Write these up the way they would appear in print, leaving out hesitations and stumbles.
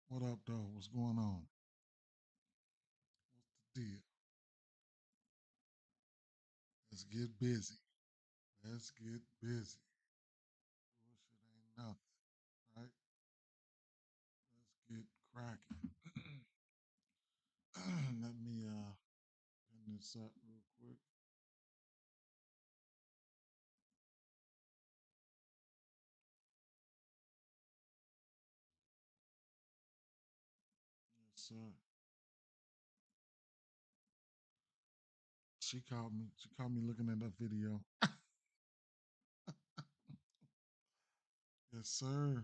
What up, though? What's going on? What's the deal? Let's get busy. Let's get busy. Bullshit ain't nothing, right? Let's get cracking. Let me pin this up real quick. Yes, sir. She called me. She called me looking at that video. Yes, sir.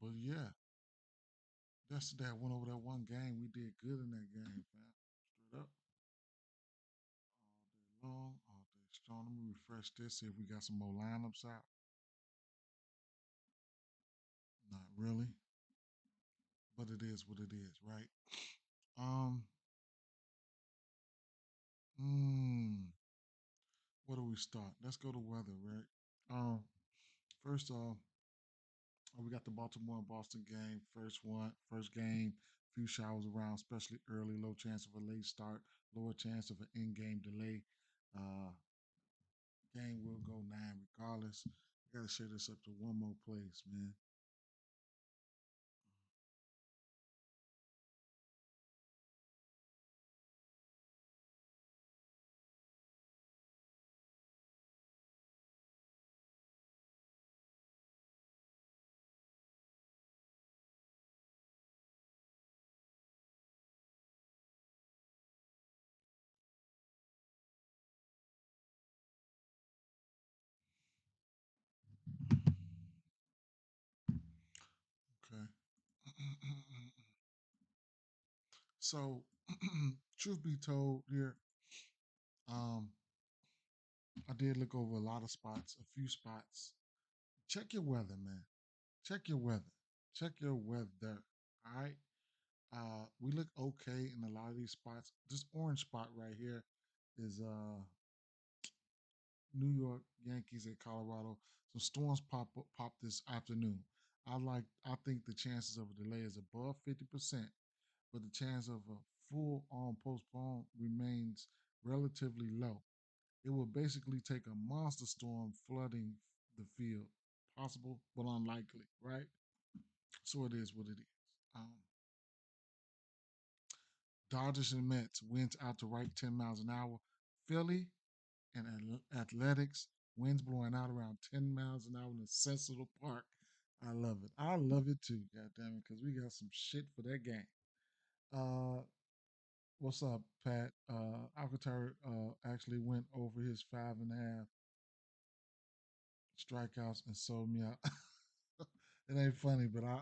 But yeah, yesterday I went over that one game. We did good in that game, man. Straight up, all day long, all day strong. Let me refresh this. See if we got some more lineups out. Not really, but it is what it is, right? Um, mm, where do we start? Let's go to weather, right? First off, we got the Baltimore and Boston game. First game, few showers around, especially early, low chance of a late start, lower chance of an in-game delay. Uh, Game will go nine regardless. I gotta share this up to one more place, man. Okay. So, truth be told, here, um, I did look over a lot of spots, a few spots. Check your weather, man. Check your weather. Check your weather. All right. We look okay in a lot of these spots. This orange spot right here is New York Yankees at Colorado. Some storms pop this afternoon. I think the chances of a delay is above 50%, but the chance of a full on postpone remains relatively low. It will basically take a monster storm flooding the field. Possible, but unlikely, right? So it is what it is. Um, Dodgers and Mets winds out to right 10 miles an hour. Philly and Athletics winds blowing out around 10 miles an hour in Cecil Park. I love it. I love it too, God damn it, because we got some shit for that game. Uh, what's up, Pat? Alcantara actually went over his 5.5 strikeouts and sold me out. It ain't funny, but I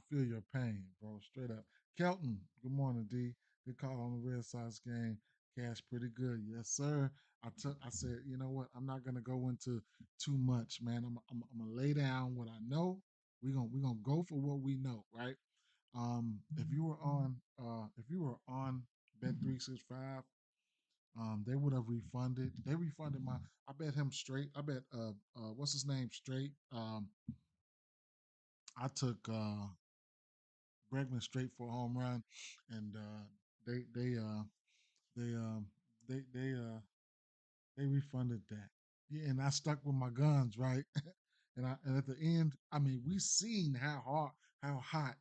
feel your pain, bro. Straight up. Kelton, good morning, D. Good call on the Red Sox game. Cash pretty good. Yes, sir. I said, you know what? I'm not gonna go into too much, man. I'm gonna lay down what I know. We're gonna go for what we know, right? If you were on Bet365, they would have refunded. They refunded my. I bet him straight. I bet what's his name straight. I took Bregman straight for a home run, and they they uh they they they uh they refunded that. Yeah, and I stuck with my guns, right? And at the end, I mean, we seen how hot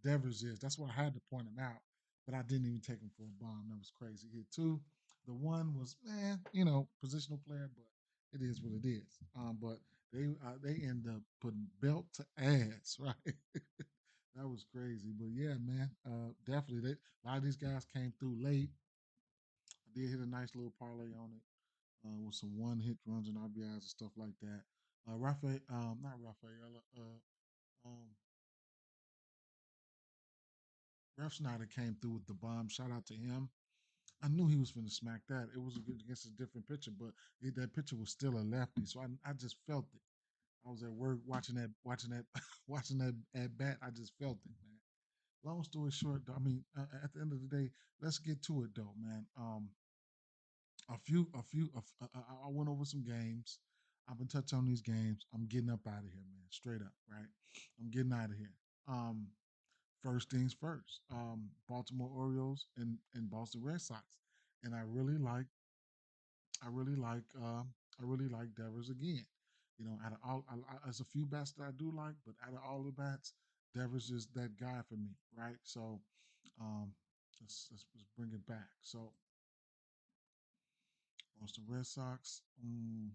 Devers is. That's why I had to point him out, but I didn't even take him for a bomb. That was crazy. Hit two. The one was, man, positional player, but it is what it is. But they end up putting belt to ass, right? That was crazy. But yeah, man, definitely. A lot of these guys came through late. I did hit a nice little parlay on it with some one hit runs and RBIs and stuff like that. Rafael, not Rafael, um, Ref Snyder came through with the bomb. Shout out to him. I knew he was going to smack that. It was against a different pitcher, but that pitcher was still a lefty, so I just felt it. I was at work watching that at bat. I just felt it, man. Long story short, I mean, at the end of the day, let's get to it though, man. I went over some games. I've been touching on these games. I'm getting up out of here, man. Straight up, right? I'm getting out of here. Um, first things first, Baltimore Orioles and Boston Red Sox, and I really like, I really like Devers again. You know, out of all, there's a few bats that I do like, but out of all the bats, Devers is that guy for me, right? So, um, let's bring it back. So, Boston Red Sox, the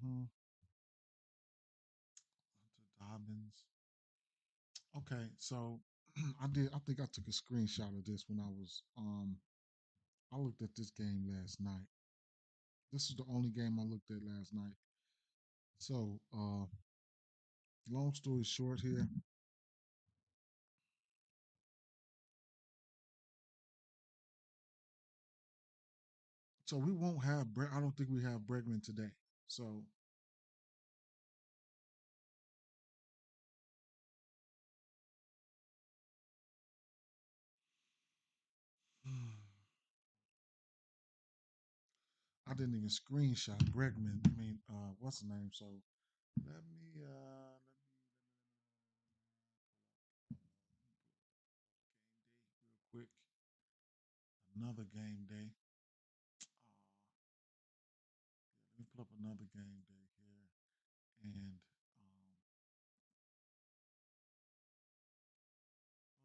Dobbins. Okay, so I did. I think I took a screenshot of this when I was. I looked at this game last night. This is the only game I looked at last night. So, long story short here. So we won't have. I don't think we have Bregman today. So I didn't even screenshot Bregman. I mean, what's the name? So let me real quick. Another game day. Let me pull up another game day here. And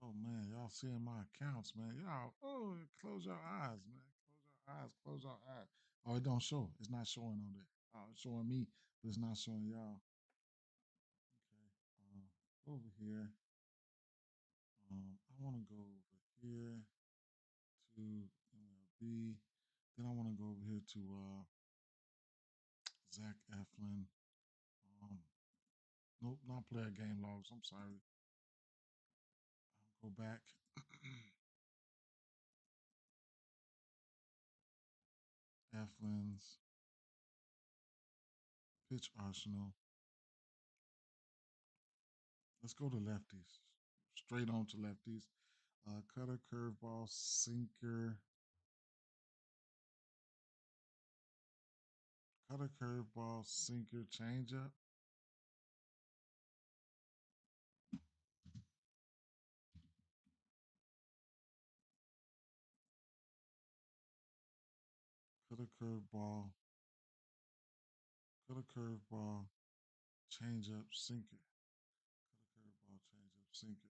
oh man, y'all seeing my accounts, man. Y'all, oh, close your eyes, man. Close your eyes. Close your eyes. Oh, it don't show. It's not showing on there. Oh, it's showing me, but it's not showing y'all. Okay. Over here. I want to go over here to MLB. Then I want to go over here to Zach Eflin. Um, nope, not player game logs. I'm sorry. I'll go back. Eflin's pitch arsenal. Let's go to lefties. Straight on to lefties. Cutter, curveball, sinker. Cutter, curveball, sinker, changeup. Cutter, curveball. Cutter, curveball, changeup, sinker. Cutter, curveball, changeup, sinker.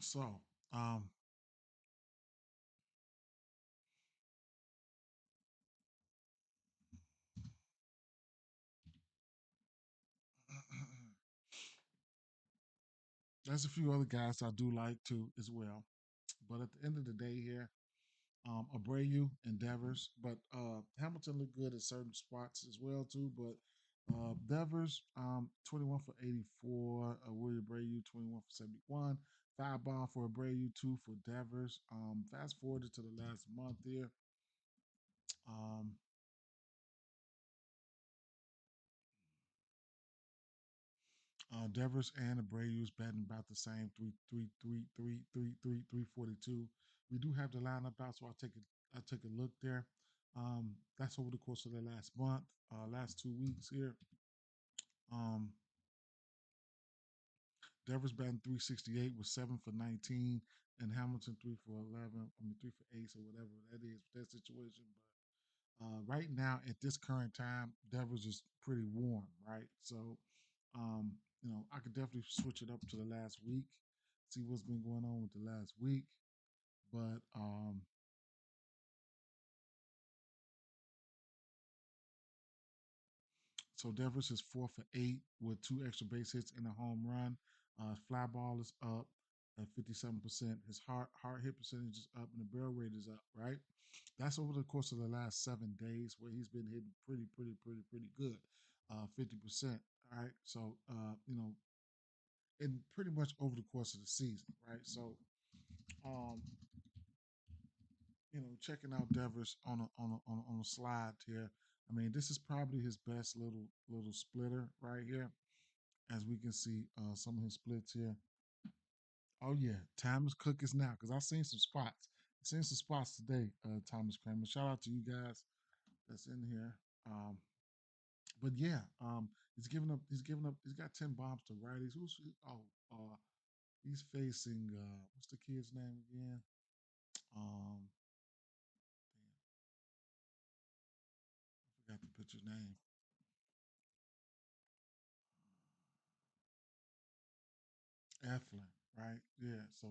So, um, there's a few other guys I do like too as well. But at the end of the day here, Abreu endeavors, but Hamilton looked good at certain spots as well too. But Devers, 21 for 84. William Abreu, 21 for 71. Five bomb for Abreu, two for Devers. Fast forwarded to the last month here. Um, Devers and Abreu's batting about the same 342. We do have the lineup out, so I take a look there. That's over the course of the last month, last 2 weeks here. Um, Devers batting 368 with 7 for 19, and Hamilton 3 for 11. I mean 3 for 8, so whatever that is with that situation. But right now at this current time, Devers is pretty warm, right? So I could definitely switch it up to the last week, see what's been going on with the last week. But so Devers is 4 for 8 with two extra base hits and a home run. Fly ball is up at 57%. His hard hit percentage is up and the barrel rate is up, right? That's over the course of the last 7 days where he's been hitting pretty good. 50%. All right. So and pretty much over the course of the season, right? So um checking out Devers on a slide here. I mean, this is probably his best little splitter right here, as we can see some of his splits here. Oh yeah, time is cooking now because I've seen some spots. I've seen some spots today. Thomas Kramer. Shout out to you guys that's in here. Um, but yeah, he's giving up. He's giving up. He's got 10 bombs to righties. He's facing what's the kid's name again? Um, damn, I forgot the pitcher's name. Eflin, right? Yeah. So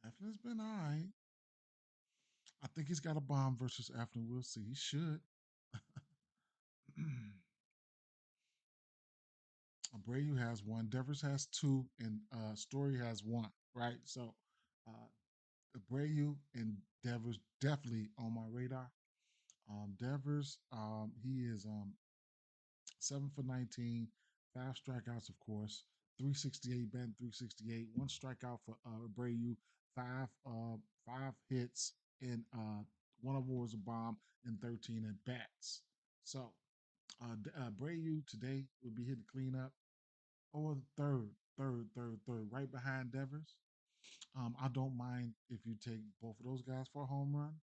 Eflin's been all right. I think he's got a bomb versus Eflin. We'll see. He should. Abreu has one, Devers has two, and Story has one. Right. So uh, Abreu and Devers definitely on my radar. Devers, he is 7 for 19, 5 strikeouts, of course, 368, batting 368, one strikeout for Abreu, five five hits, and one of them was a bomb, and 13 at bats. So Abreu today will be hitting cleanup, or third, right behind Devers. I don't mind if you take both of those guys for a home run.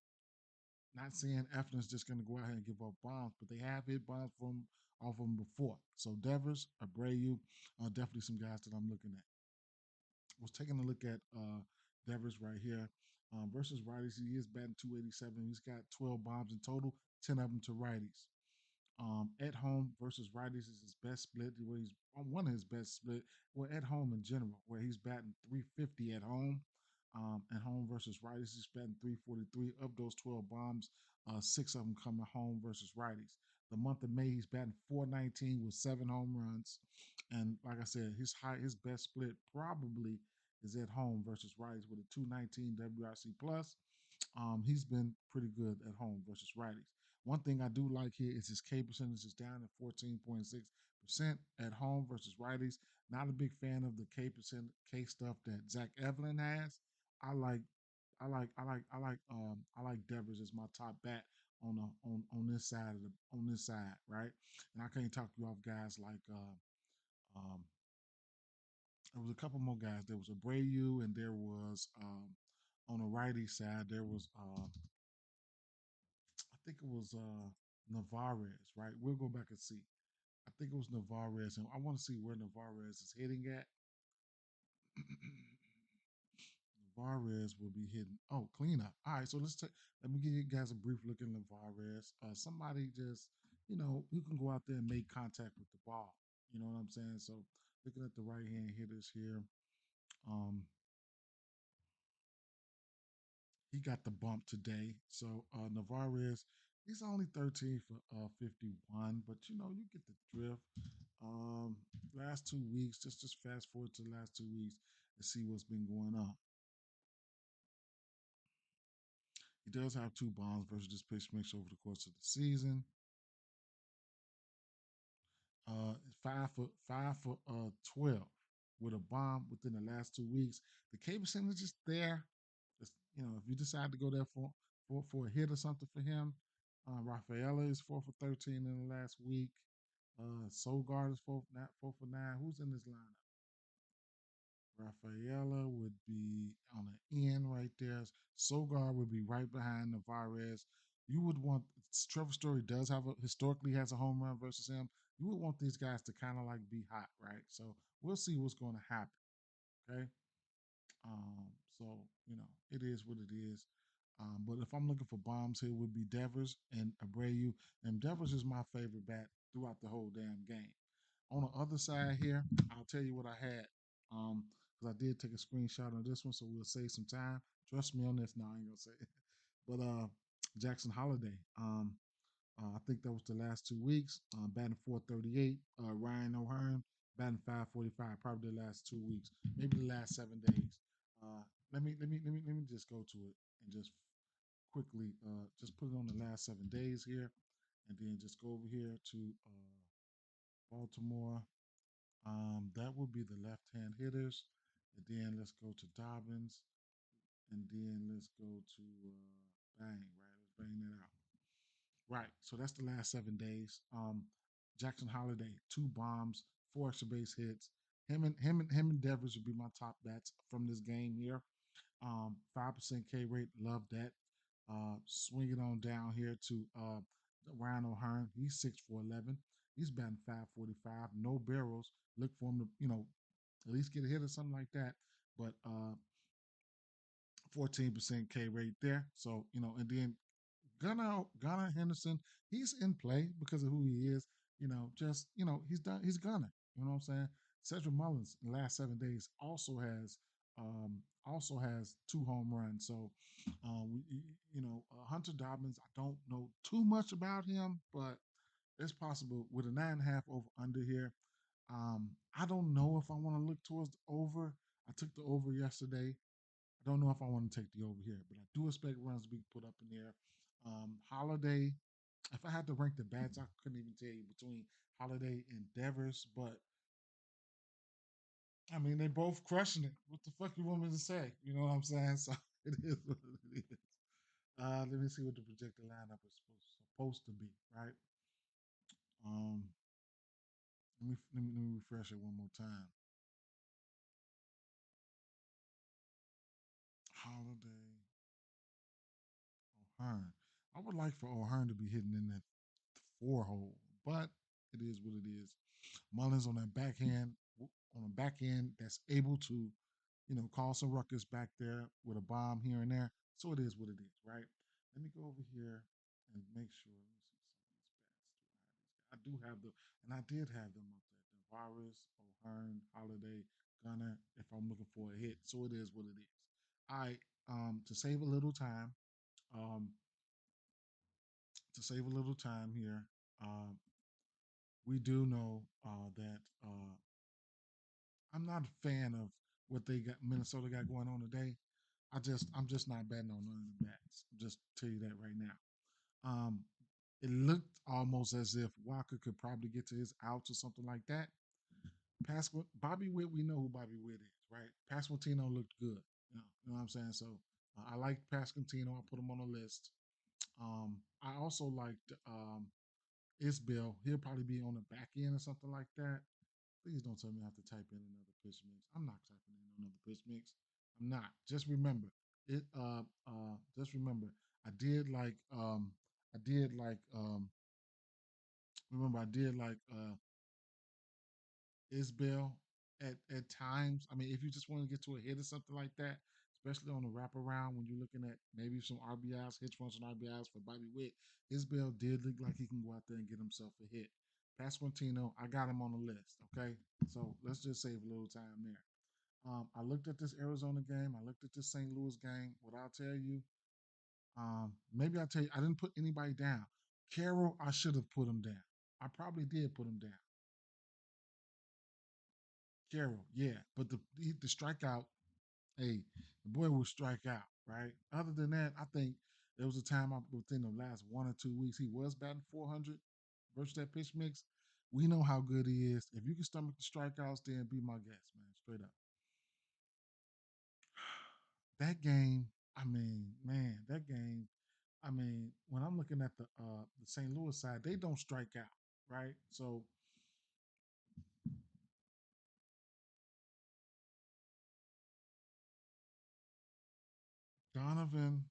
Not saying Eflin's just going to go out here and give up bombs, but they have hit bombs from off of them before. So Devers, Abreu, definitely some guys that I'm looking at. Was taking a look at Devers right here versus righties. He is batting 287. He's got 12 bombs in total, 10 of them to righties. At home versus righties is his best split. Where he's on one of his best split. Well, at home in general, where he's batting 350 at home. At home versus righties, he's batting 343. Of those 12 bombs, six of them coming home versus righties. The month of May, he's batting 419 with 7 home runs. And like I said, his best split probably is at home versus righties with a 219 WRC plus. He's been pretty good at home versus righties. One thing I do like here is his K percentage is down at 14.6% at home versus righties. Not a big fan of the K stuff that Zach Evelyn has. I like I like Devers as my top bat on this side on this side, right? And I can't talk you off guys like um there was a couple more guys. There was Abreu and there was on the righty side there was I think it was Navarez, right? We'll go back and see. I think it was Navarez, and I want to see where Navarez is hitting at. Navarez will be hitting. Oh, cleanup. All right, so let me give you guys a brief look at Navarez. Somebody just, who can go out there and make contact with the ball. You know what I'm saying? So looking at the right hand hitters here, um, he got the bump today. So Navarez, he's only 13 for 51, but you get the drift. Um, Last 2 weeks, just fast forward to the last 2 weeks and see what's been going on. He does have two bombs versus this pitch mix over the course of the season. Uh, 12 with a bomb within the last 2 weeks. The K percentage is there. If you decide to go there for a hit or something for him, Rafaela is 4 for 13 in the last week. Sogard is 4 for 9. Who's in this lineup? Rafaela would be on the end right there. Sogard would be right behind Navarez. You would want Trevor Story does have historically has a home run versus him. You would want these guys to kind of like be hot, right? So we'll see what's going to happen. Okay. Um, so it is what it is. But if I'm looking for bombs here, would be Devers and Abreu. And Devers is my favorite bat throughout the whole damn game. On the other side here, I'll tell you what I had. Because I did take a screenshot on this one, so we'll save some time. Trust me on this. No, I ain't gonna say it. But Jackson Holiday. I think that was the last 2 weeks. Batting 438. Ryan O'Hearn batting 545. Probably the last 2 weeks, maybe the last 7 days. Let me just go to it and just quickly just put it on the last 7 days here, and then just go over here to Baltimore. That would be the left hand hitters. And then let's go to Dobbins. And then let's go to Bang, right? Let's bang that out. Right. So that's the last 7 days. Jackson Holiday, 2 bombs, 4 extra base hits. Him and Devers would be my top bats from this game here. 5% K rate, love that. Swing it on down here to Ryan O'Hearn. He's 6 for 11. He's batting 545. No barrels. Look for him to at least get a hit or something like that. But 14% K rate there. So and then Gunnar Henderson, he's in play because of who he is. Just he's done. He's Gunnar. You know what I'm saying? Cedric Mullins in the last 7 days also has 2 home runs. So, Hunter Dobbins. I don't know too much about him, but it's possible with a 9.5 over under here. I don't know if I want to look towards the over. I took the over yesterday. I don't know if I want to take the over here, but I do expect runs to be put up in there. Holiday, if I had to rank the bats, I couldn't even tell you between Holiday and Devers, but I mean, they both crushing it. What the fuck you want me to say? You know what I'm saying? So it is what it is. Let me see what the projected lineup is supposed to be, right? Um, let me refresh it one more time. Holiday, O'Hearn. I would like for O'Hearn to be hitting in that 4 hole, but it is what it is. Mullins on a backhand that's able to, cause some ruckus back there with a bomb here and there. So it is what it is, right? Let me go over here and make sure. Let me see some of these bats. Do I have these? I do have them, and I did have them up there. Tavares, O'Hearn, Holiday, Gunner. If I'm looking for a hit, so it is what it is. All right. To save a little time, um, here, um, we do know that I'm not a fan of what they got Minnesota got going on today. I'm just not betting on none of the bats. Just tell you that right now. Um, it looked almost as if Walker could probably get to his outs or something like that. Bobby Witt, we know who Bobby Witt is, right? Pasquantino looked good. You know what I'm saying? So I like Pasquantino. I put him on the list. I also liked Isbell. He'll probably be on the back end or something like that. Please don't tell me I have to type in another pitch mix. I'm not typing in another pitch mix. I'm not. Just remember it. Just remember. I did like. I did like. Remember, I did like Isbell at times. I mean, if you just want to get to a hit or something like that, especially on the wraparound when you're looking at maybe some RBIs, hits runs and RBIs for Bobby Witt, Isbell did look like he can go out there and get himself a hit. Pasquantino, I got him on the list. Okay, so let's just save a little time there. I looked at this Arizona game. I looked at this St. Louis game. What I'll tell you, maybe I'll tell you, I didn't put anybody down. Carroll, I should have put him down. I probably did put him down. Carroll, yeah, but the strikeout, hey, the boy will strike out, right? Other than that, I think there was a time within the last 1 or 2 weeks he was batting 400 versus that pitch mix. We know how good he is. If you can stomach the strikeouts, then be my guest, man. Straight up. That game, I mean, man, that game. I mean, when I'm looking at the St. Louis side, they don't strike out, right? So Donovan,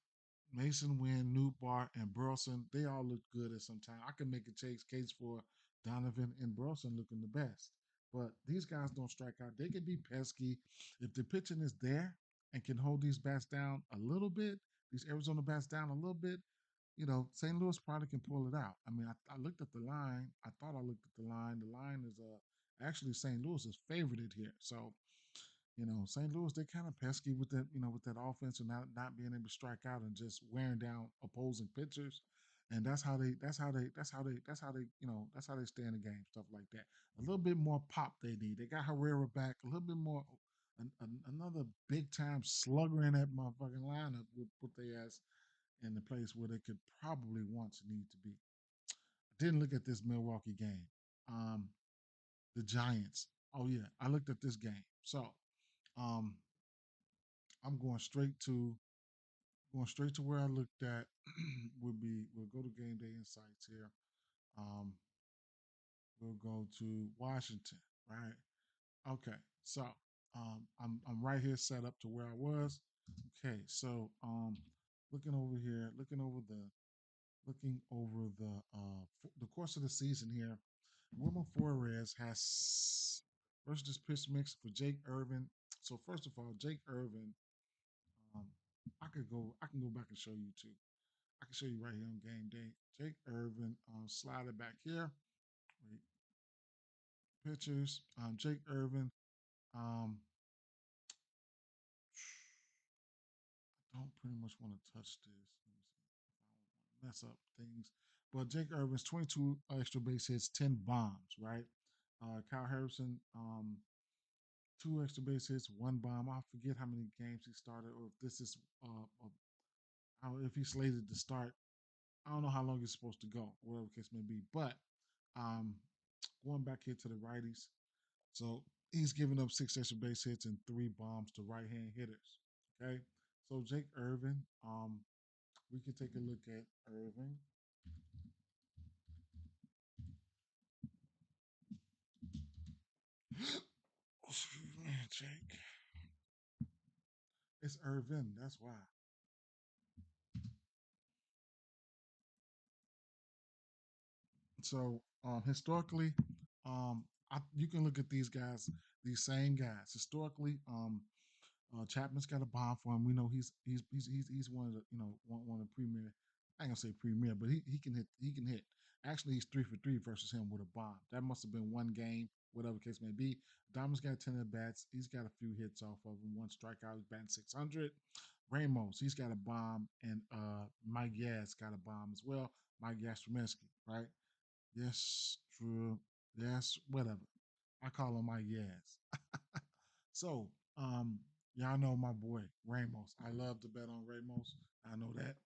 Mason Wynn, Newbar, and Burleson, they all look good at some time. I can make a case for Donovan and Burleson looking the best. But these guys don't strike out. They can be pesky. If the pitching is there and can hold these bats down a little bit, these Arizona bats down a little bit, St. Louis probably can pull it out. I mean, I looked at the line. I thought I looked at the line. The line is actually St. Louis is favorited here. So St. Louis, they're kind of pesky with that, with that offense and not being able to strike out and just wearing down opposing pitchers. And that's how they stay in the game, stuff like that. A little bit more pop they need. They got Herrera back, a little bit more, another big time slugger in that motherfucking lineup would put their ass in the place where they could probably once need to be. I didn't look at this Milwaukee game. Um, the Giants. Oh yeah, I looked at this game. So um, I'm going straight to where I looked at. We'll go to game day insights here. Um, we'll go to Washington, right? Okay, so I'm right here set up to where I was. Okay, so looking over the course of the season here. Wilmer Flores has versus this pitch mix for Jake Irvin. So first of all, Jake Irvin, um, I can go back and show you too. I can show you right here on game day. Jake Irvin, slide it back here. Wait, pictures. Jake Irvin. Um, I don't pretty much want to touch this. Let me see if I don't want to mess up things. But Jake Irvin's 22 extra base hits, 10 bombs, right? Kyle Harrison, two extra base hits, one bomb. I forget how many games he started, or if this is, if he's slated to start. I don't know how long he's supposed to go, whatever the case may be. But um, going back here to the righties, so he's giving up six extra base hits and three bombs to right-hand hitters. Okay, so Jake Irvin, we can take a look at Irving. Excuse me, Jake. It's Irvin. That's why. So historically, you can look at these guys, these same guys. Historically, Chapman's got a bomb for him. We know he's one of the one of the premier. I ain't gonna say premier, but he can hit. He can hit. Actually, he's 3 for 3 versus him with a bomb. That must have been one game, whatever case may be. Diamond's got 10 at bats. He's got a few hits off of him. One strikeout. He's batting 600. Ramos, he's got a bomb, and Mike Yaz got a bomb as well. Mike Yastrzemski, right? Yes, true. Yes, whatever. I call him Mike Yaz. So, um, y'all know my boy Ramos. I love to bet on Ramos. I know that.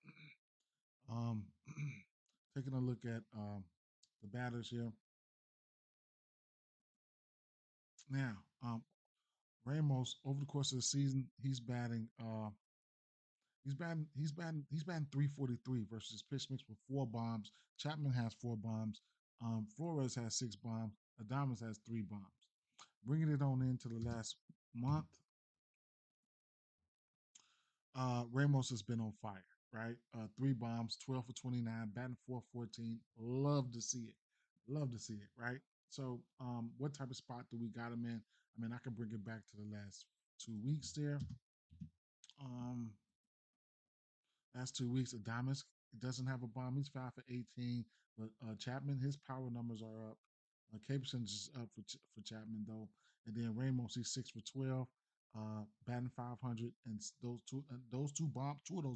Um, taking a look at the batters here now. Ramos over the course of the season, he's batting 343 versus pitch mix with four bombs. Chapman has four bombs. Flores has six bombs. Adames has three bombs. Bringing it on into the last month, Ramos has been on fire, right? Three bombs, 12 for 29, batting 414. Love to see it. Love to see it, right? So, what type of spot do we got him in? I mean, I can bring it back to the last 2 weeks there. Um, Last 2 weeks, Adamas doesn't have a bomb. He's 5 for 18. But Chapman, his power numbers are up. Caperson's is up for Chapman though, and then Ramos he's 6 for 12, batting 500. And two of those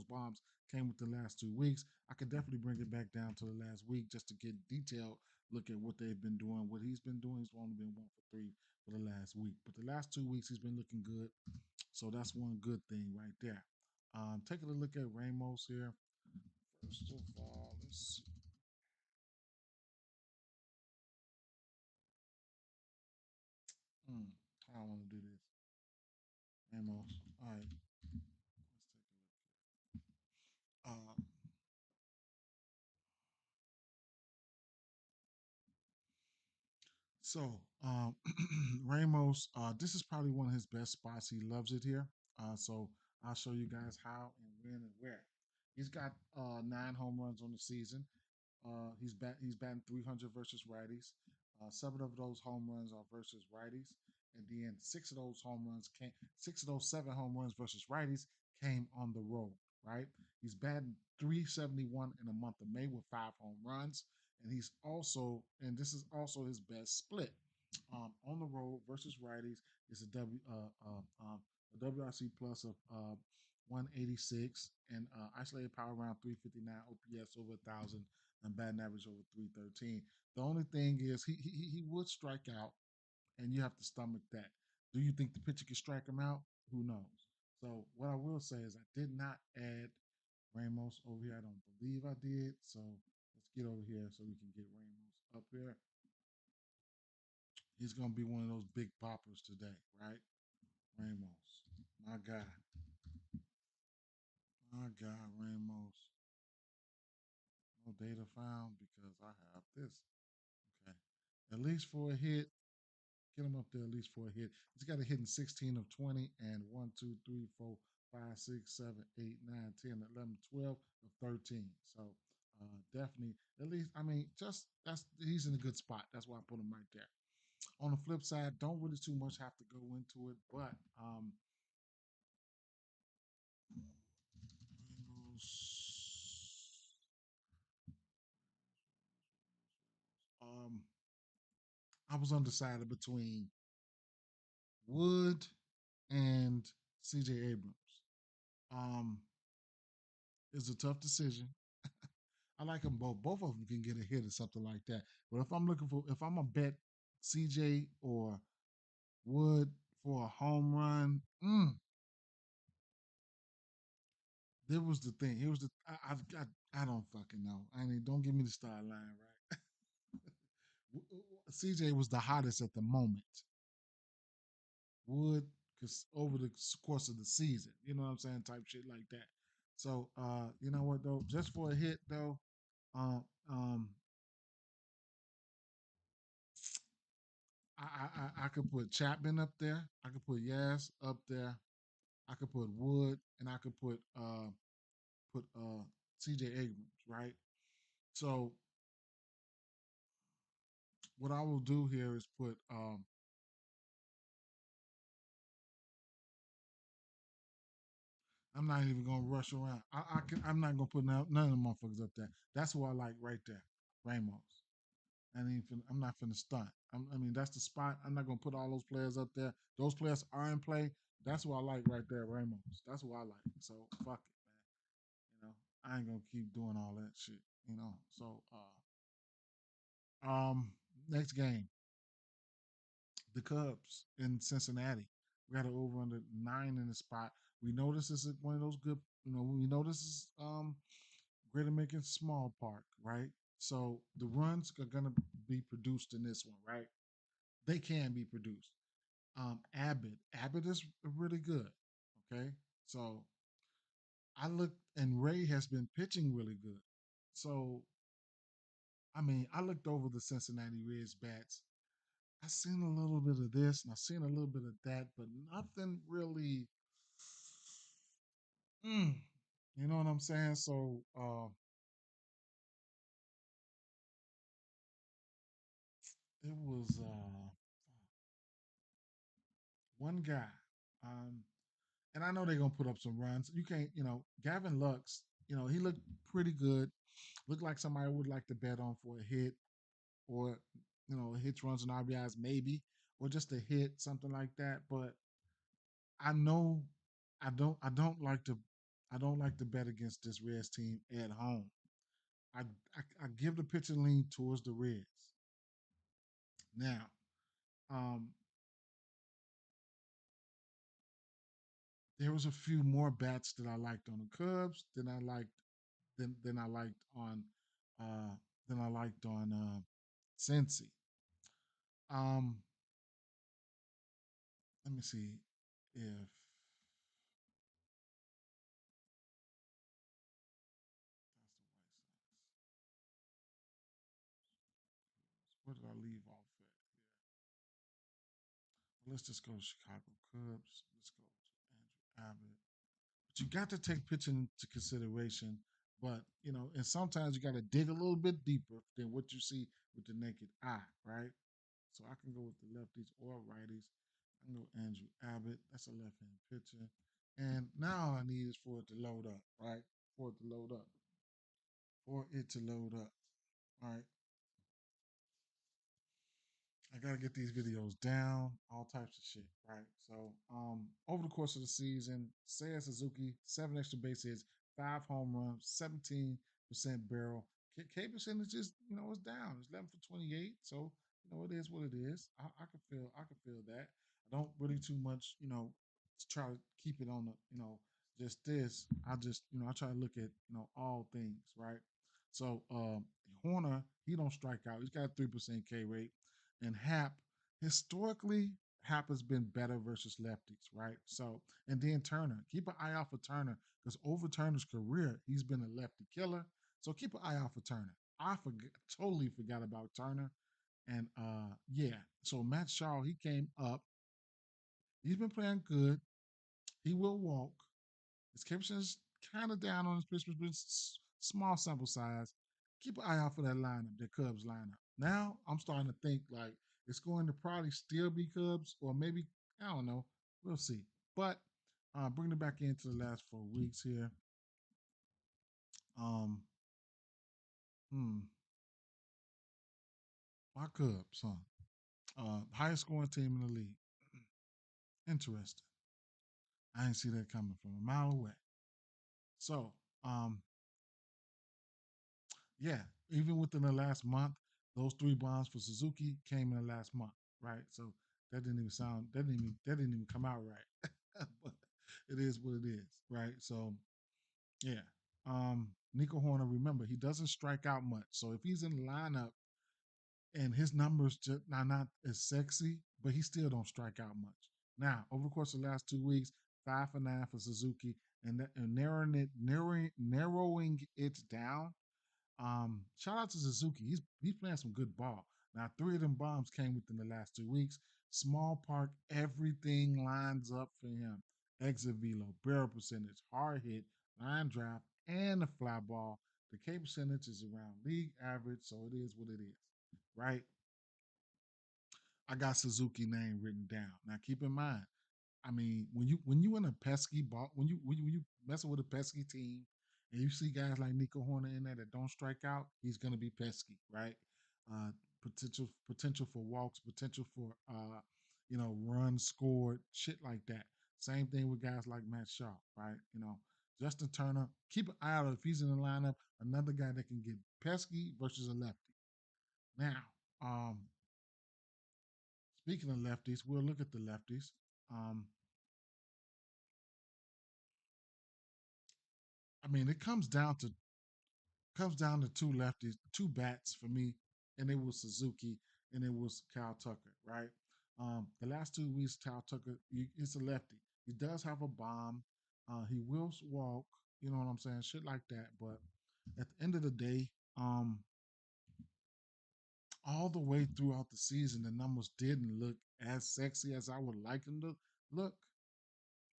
bombs came with the last 2 weeks. I could definitely bring it back down to the last week just to get detailed look at what they've been doing. What he's been doing, he's only been 1 for 3 for the last week, but the last 2 weeks he's been looking good. So that's one good thing right there. Taking a look at Ramos here. First of all, let's see. Hmm, I don't want to do this. Ramos. All right, let's take a look. Ramos, this is probably one of his best spots. He loves it here. So I'll show you guys how and when and where. He's got 9 home runs on the season. He's batting 300 versus righties. 7 of those home runs are versus righties, and then 6 of those 7 home runs versus righties came on the road. Right, he's batting 371 in the month of May with 5 home runs, and this is also his best split. On the road versus righties is a WRC plus of 186 and isolated power around 359, OPS over 1,000, and batting average over 313. The only thing is he would strike out, and you have to stomach that. Do you think the pitcher can strike him out? Who knows? So what I will say is I did not add Ramos over here. I don't believe I did. So let's get over here so we can get Ramos up here. He's gonna be one of those big poppers today, right? Ramos, my guy, Ramos. No data found because I have this. Okay, at least for a hit. Get him up there at least for a hit. He's got a hit in 16 of 20 and 1, 2, 3, 4, 5, 6, 7, 8, 9, 10, 11, 12 of 13. So definitely, at least, I mean, just that's he's in a good spot. That's why I put him right there. On the flip side, don't really too much have to go into it, but um, I was undecided between Wood and CJ Abrams. Um, it's a tough decision. I like them both. Both of them can get a hit or something like that. But if I'm a bet CJ or Wood for a home run, there was the thing. It was the I don't fucking know. I mean, don't give me the star line, right? CJ was the hottest at the moment. Wood, because over the course of the season, you know what I'm saying, type shit like that. So, you know what though? Just for a hit though, uh, um, I could put Chapman up there. I could put Yaz up there. I could put Wood, and I could put CJ Abrams, right? So what I will do here is put I'm not even gonna rush around. I'm not gonna put none of the motherfuckers up there. That's who I like right there, Ramos. I'm not finna stunt. I mean, that's the spot. I'm not gonna put all those players up there. Those players are in play. That's what I like right there, Ramos. That's what I like. So fuck it, man. You know, I ain't gonna keep doing all that shit. You know. So next game, the Cubs in Cincinnati. We got an over under 9 in the spot. We know this is one of those good. You know, we know this is Great American Small Park, right? So the runs are gonna be produced in this one, right? They can be produced. Abbott is really good. Okay, so I looked, and Ray has been pitching really good. So I mean, I looked over the Cincinnati Reds bats. I seen a little bit of this and I seen a little bit of that, but nothing really. Mm, you know what I'm saying? So it was one guy. Um, and I know they're gonna put up some runs. You can't, Gavin Lux, he looked pretty good. Looked like somebody would like to bet on for a hit or hits, runs, and RBIs maybe, or just a hit, something like that. But I know I don't like to bet against this Reds team at home. I give the pitching lean towards the Reds. Now, um, there was a few more bats that I liked on the Cubs than I liked on uh Cincy. Um, let me see if that's the White Sox. Where did I leave off at? Well, let's just go to Chicago Cubs. Let's go to Andrew Abbott. But you got to take pitching into consideration. But and sometimes you got to dig a little bit deeper than what you see with the naked eye, right? So I can go with the lefties or righties. I can go Andrew Abbott. That's a left-hand pitcher. And now all I need is for it to load up, right? For it to load up. For it to load up. All right. I gotta get these videos down, all types of shit, right? So, over the course of the season, Seiya Suzuki, 7 extra base hits, 5 home runs, 17% barrel. K percentage is, it's down. It's 11 for 28. So, it is what it is. I can feel that. I don't really too much, to try to keep it on the, just this. I just, I try to look at, all things, right? So, Horner, he don't strike out. He's got a 3% K rate. And Hap, Historically, Hap has been better versus lefties, right? So, and then Turner, keep an eye out for Turner because over Turner's career, he's been a lefty killer. So keep an eye out for Turner. Totally forgot about Turner, and yeah. So Matt Shaw, he came up. He's been playing good. He will walk. His K% is kind of down on his pitch, but it's small sample size. Keep an eye out for that lineup, that Cubs lineup. Now I'm starting to think like it's going to probably still be Cubs, or maybe I don't know. We'll see. But bringing it back into the last 4 weeks here. Um, hmm, my Cubs, huh? Highest scoring team in the league. Interesting. I didn't see that coming from a mile away. So, yeah, even within the last month, those three bombs for Suzuki came in the last month, right? So that didn't even come out right. But it is what it is, right? So yeah. Nico Horner, remember, he doesn't strike out much. So if he's in the lineup and his numbers just not as sexy, but he still don't strike out much. Now, over the course of the last 2 weeks, 5 for 9 for Suzuki, and narrowing it down. Shout out to Suzuki. He's playing some good ball. Now, three of them bombs came within the last 2 weeks. Small park, everything lines up for him. Exit velo, barrel percentage, hard hit, line drive, and the fly ball. The K percentage is around league average, so it is what it is, right? I got Suzuki name written down. Now, keep in mind, I mean, when you in a pesky ball, when you messing with a pesky team, and you see guys like Nico Horner in there that don't strike out, he's gonna be pesky, right? Potential for walks, potential for runs scored, shit like that. Same thing with guys like Matt Shaw, right? Justin Turner, keep an eye out if he's in the lineup. Another guy that can get pesky versus a lefty. Now, um, speaking of lefties, we'll look at the lefties. Um, I mean, it comes down to two lefties, two bats for me, and it was Suzuki and it was Kyle Tucker, right? The last 2 weeks, Kyle Tucker, he's a lefty. He does have a bomb. He will walk, you know what I'm saying? Shit like that. But at the end of the day, all the way throughout the season, the numbers didn't look as sexy as I would like them to look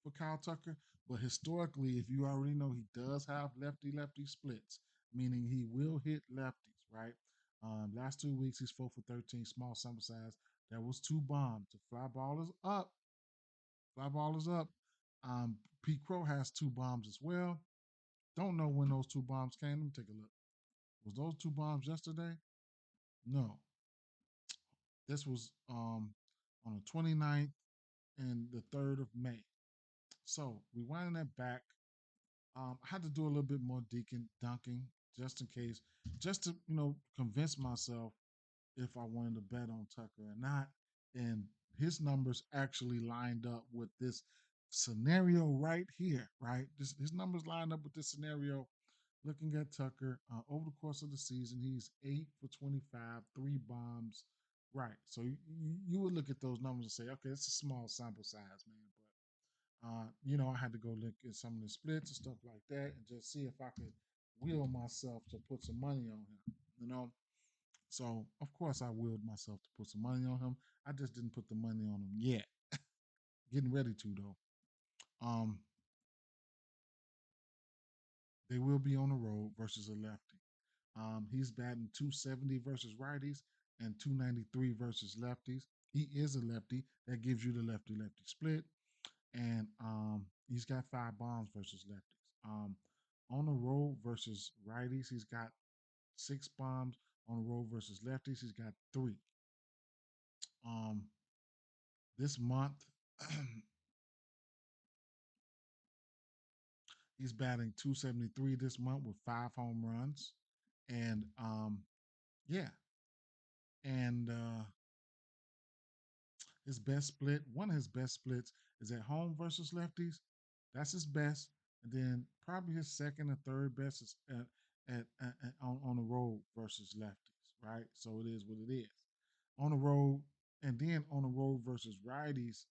for Kyle Tucker. But historically, if you already know, he does have lefty lefty splits, meaning he will hit lefties, right? Last 2 weeks, he's 4 for 13, small sample size. That was two bombs. The fly ball is up. Fly ball is up. Pete Crow has two bombs as well. Don't know when those two bombs came. Let me take a look. Was those two bombs yesterday? No. This was on the 29th and the 3rd of May. So rewinding that back, I had to do a little bit more dunking just in case, just to convince myself if I wanted to bet on Tucker or not. And his numbers actually lined up with this scenario right here, right? His numbers lined up with this scenario. Looking at Tucker over the course of the season, he's 8 for 25, three bombs. Right. So you would look at those numbers and say, okay, it's a small sample size, man. I had to go look at some of the splits and stuff like that and just see if I could will myself to put some money on him, you know. So of course I willed myself to put some money on him. I just didn't put the money on him yet. Getting ready to though. Um, they will be on the road versus a lefty. He's batting 270 versus righties and 293 versus lefties. He is a lefty. That gives you the lefty lefty split. And he's got 5 bombs versus lefties. On the road versus righties, he's got 6 bombs. On the road versus lefties, he's got 3. Um, this month, he's batting 273 this month with 5 home runs, and yeah, and his best split, one of his best splits, is at home versus lefties. That's his best, and then probably his second or third best is on the road versus lefties. Right, so it is what it is. On the road, And then on the road versus righties,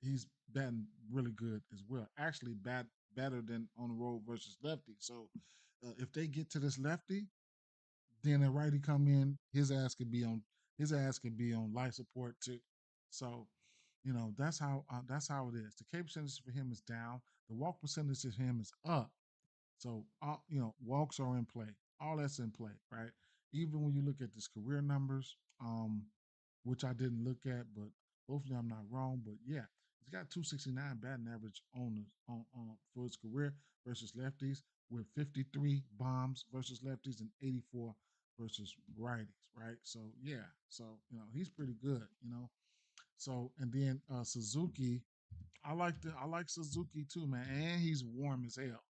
he's batting really good as well. Actually, better than on the road versus lefty. So if they get to this lefty, then a righty come in, his ass could be on life support too. So, that's how it is. The K percentage for him is down. The walk percentage for him is up. So, walks are in play. All that's in play, right? Even when you look at his career numbers, which I didn't look at, but hopefully I'm not wrong. But yeah, he's got 269 batting average on for his career versus lefties, with 53 bombs versus lefties and 84 versus righties, right? So yeah, so he's pretty good. So and then Suzuki, I like Suzuki too, man, and he's warm as hell.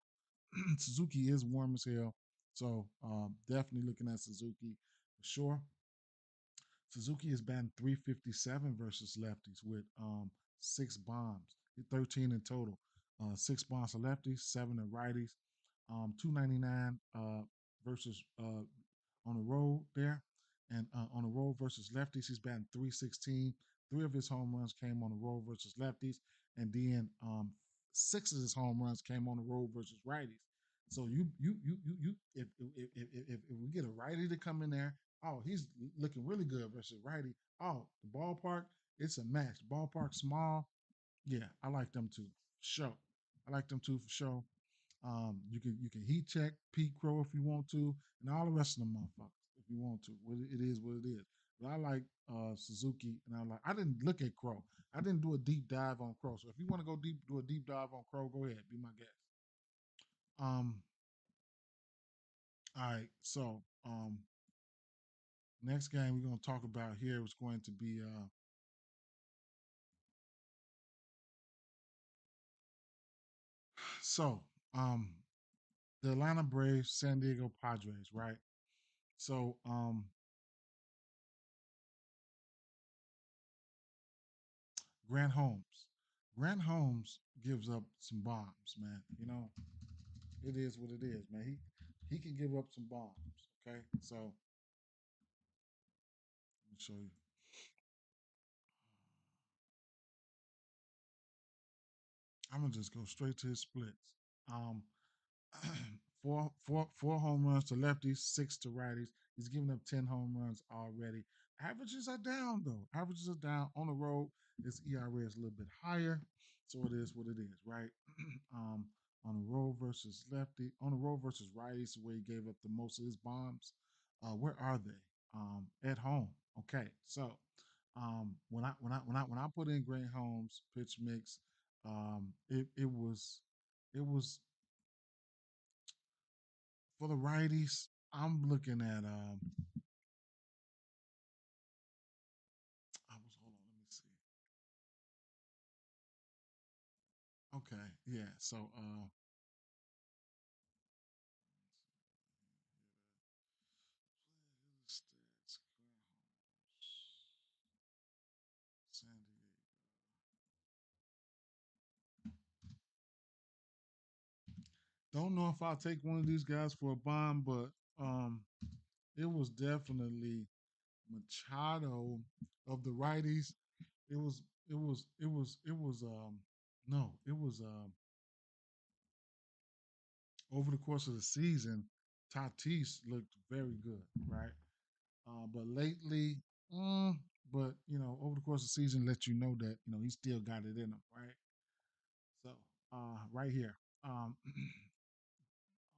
Suzuki is warm as hell. So definitely looking at Suzuki for sure. Suzuki is batting 357 versus lefties with six bombs, 13 in total. Six bombs to lefties, seven to righties. 299 versus on the road there. And on the road versus lefties, he's batting 316. Three of his home runs came on the road versus lefties. And then six of his home runs came on the road versus righties. So if we get a righty to come in there, oh, he's looking really good versus righty. Oh, the ballpark, it's a match. Ballpark small, yeah, I like them too. Sure, I like them too for sure. You can heat check Pete Crow if you want to, and all the rest of them motherfuckers if you want to. It is what it is. But I like Suzuki, and I didn't look at Crow. I didn't do a deep dive on Crow. So if you want to do a deep dive on Crow, go ahead, be my guest. Um, all right. So next game we're gonna talk about here is going to be so um the Atlanta Braves, San Diego Padres, right? So Grant Holmes. Grant Holmes gives up some bombs, man. It is what it is, man. He can give up some bombs. Okay, so let me show you. I'm gonna just go straight to his splits. Um, four home runs to lefties, six to righties. He's given up 10 home runs already. Averages are down though. Averages are down on the road. His ERA is a little bit higher, so it is what it is, right? um, on the road versus lefty, on the road versus righties, where he gave up the most of his bombs. Where are they? At home. Okay, so when I put in Grant Holmes pitch mix, it was for the righties. I'm looking at I was hold on, let me see. Okay, yeah. So stats, San Diego. Don't know if I'll take one of these guys for a bomb, but um it was definitely Machado of the righties. It was it was no, it was over the course of the season, Tatis looked very good, right? But lately, mm, but over the course of the season, let you know that he still got it in him, right? So, right here, um,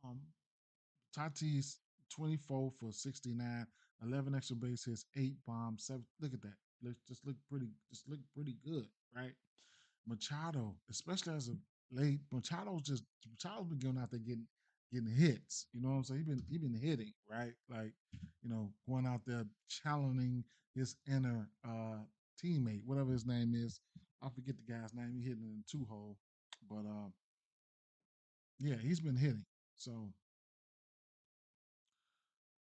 um, Tatis 24 for 69, 11 extra base hits, eight bombs, seven. Look at that. Just look pretty good, right? Machado, especially as a late Machado's been going out there getting hits. You know what I'm saying? He been hitting, right? Like, going out there challenging his inner teammate, whatever his name is. I forget the guy's name. He hitting in the two hole. But yeah, he's been hitting. So,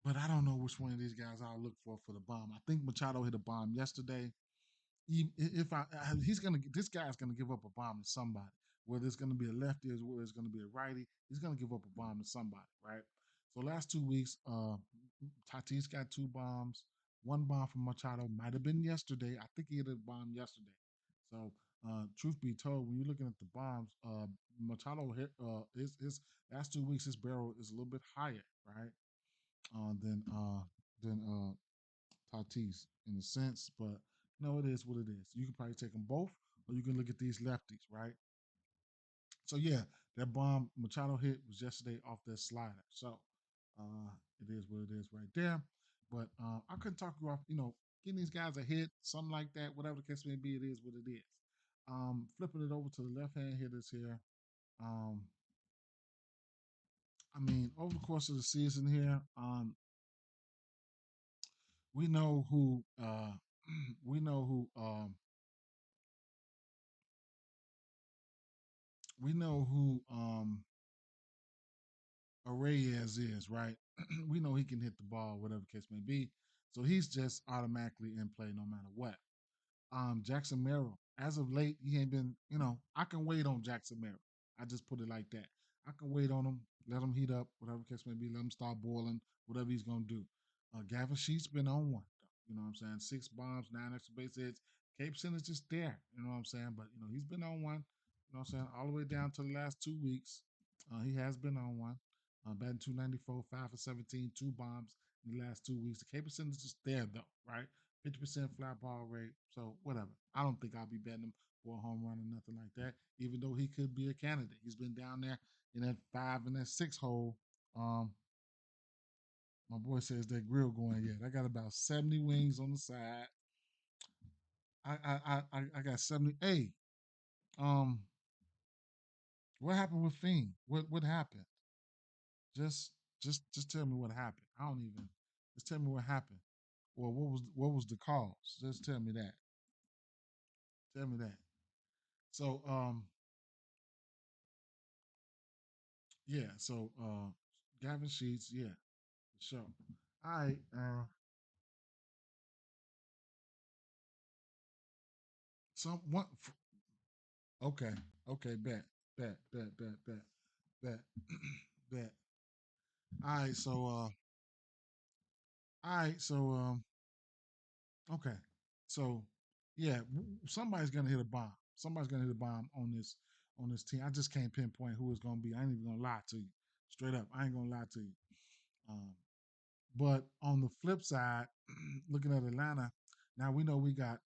but I don't know which one of these guys I'll look for the bomb. I think Machado hit a bomb yesterday. If he's gonna this guy's gonna give up a bomb to somebody, whether it's gonna be a lefty or whether it's gonna be a righty, he's gonna give up a bomb to somebody, right? So last 2 weeks, Tatis got two bombs, One bomb from Machado might have been yesterday. I think he hit a bomb yesterday. So, truth be told, when you're looking at the bombs, Machado hit his last 2 weeks. His barrel is a little bit higher, right? Uh, than uh, than Tatis in a sense, but no, it is what it is. You can probably take them both, or you can look at these lefties, right? So yeah, that bomb Machado hit was yesterday off that slider. So uh, it is what it is right there. But I couldn't talk you off, getting these guys a hit, something like that, whatever the case may be, it is what it is. Flipping it over to the left hand hitters here. Um, I mean, over the course of the season here, we know who we know who we know who Reyes is, right? We know he can hit the ball, whatever the case may be. So he's just automatically in play no matter what. Jackson Merrill, as of late, he ain't been, I can wait on Jackson Merrill. I just put it like that. I can wait on him, let him heat up, whatever the case may be, let him start boiling, whatever he's going to do. Gavin Sheets been on one, though. You know what I'm saying? 6 bombs, 9 extra base hits. Cape Center's just there. You know what I'm saying? But, he's been on one, you know what I'm saying, all the way down to the last 2 weeks. He has been on one. Batting 294, 5 for 17, 2 bombs in the last 2 weeks. The Cape Center's just there, though, right? 50% fly ball rate. So whatever. I don't think I'll be betting him for a home run or nothing like that, even though he could be a candidate. He's been down there in that 5 and that 6 hole. Um, my boy says that grill going yet. I got about 70 wings on the side. I got 70. Hey, um, what happened with Fiend? What happened? Just just tell me what happened. I don't even just tell me what happened. Or what was the cause? Just tell me that. Tell me that. So yeah, so Gavin Sheets, yeah, for sure. All right, some one okay, okay, bet, bet. All right, so all right, so okay, so yeah, somebody's gonna hit a bomb. Somebody's gonna hit a bomb on this team. I just can't pinpoint who it's gonna be. I ain't even gonna lie to you, straight up. I ain't gonna lie to you. Um, but on the flip side, looking at Atlanta, now we know we got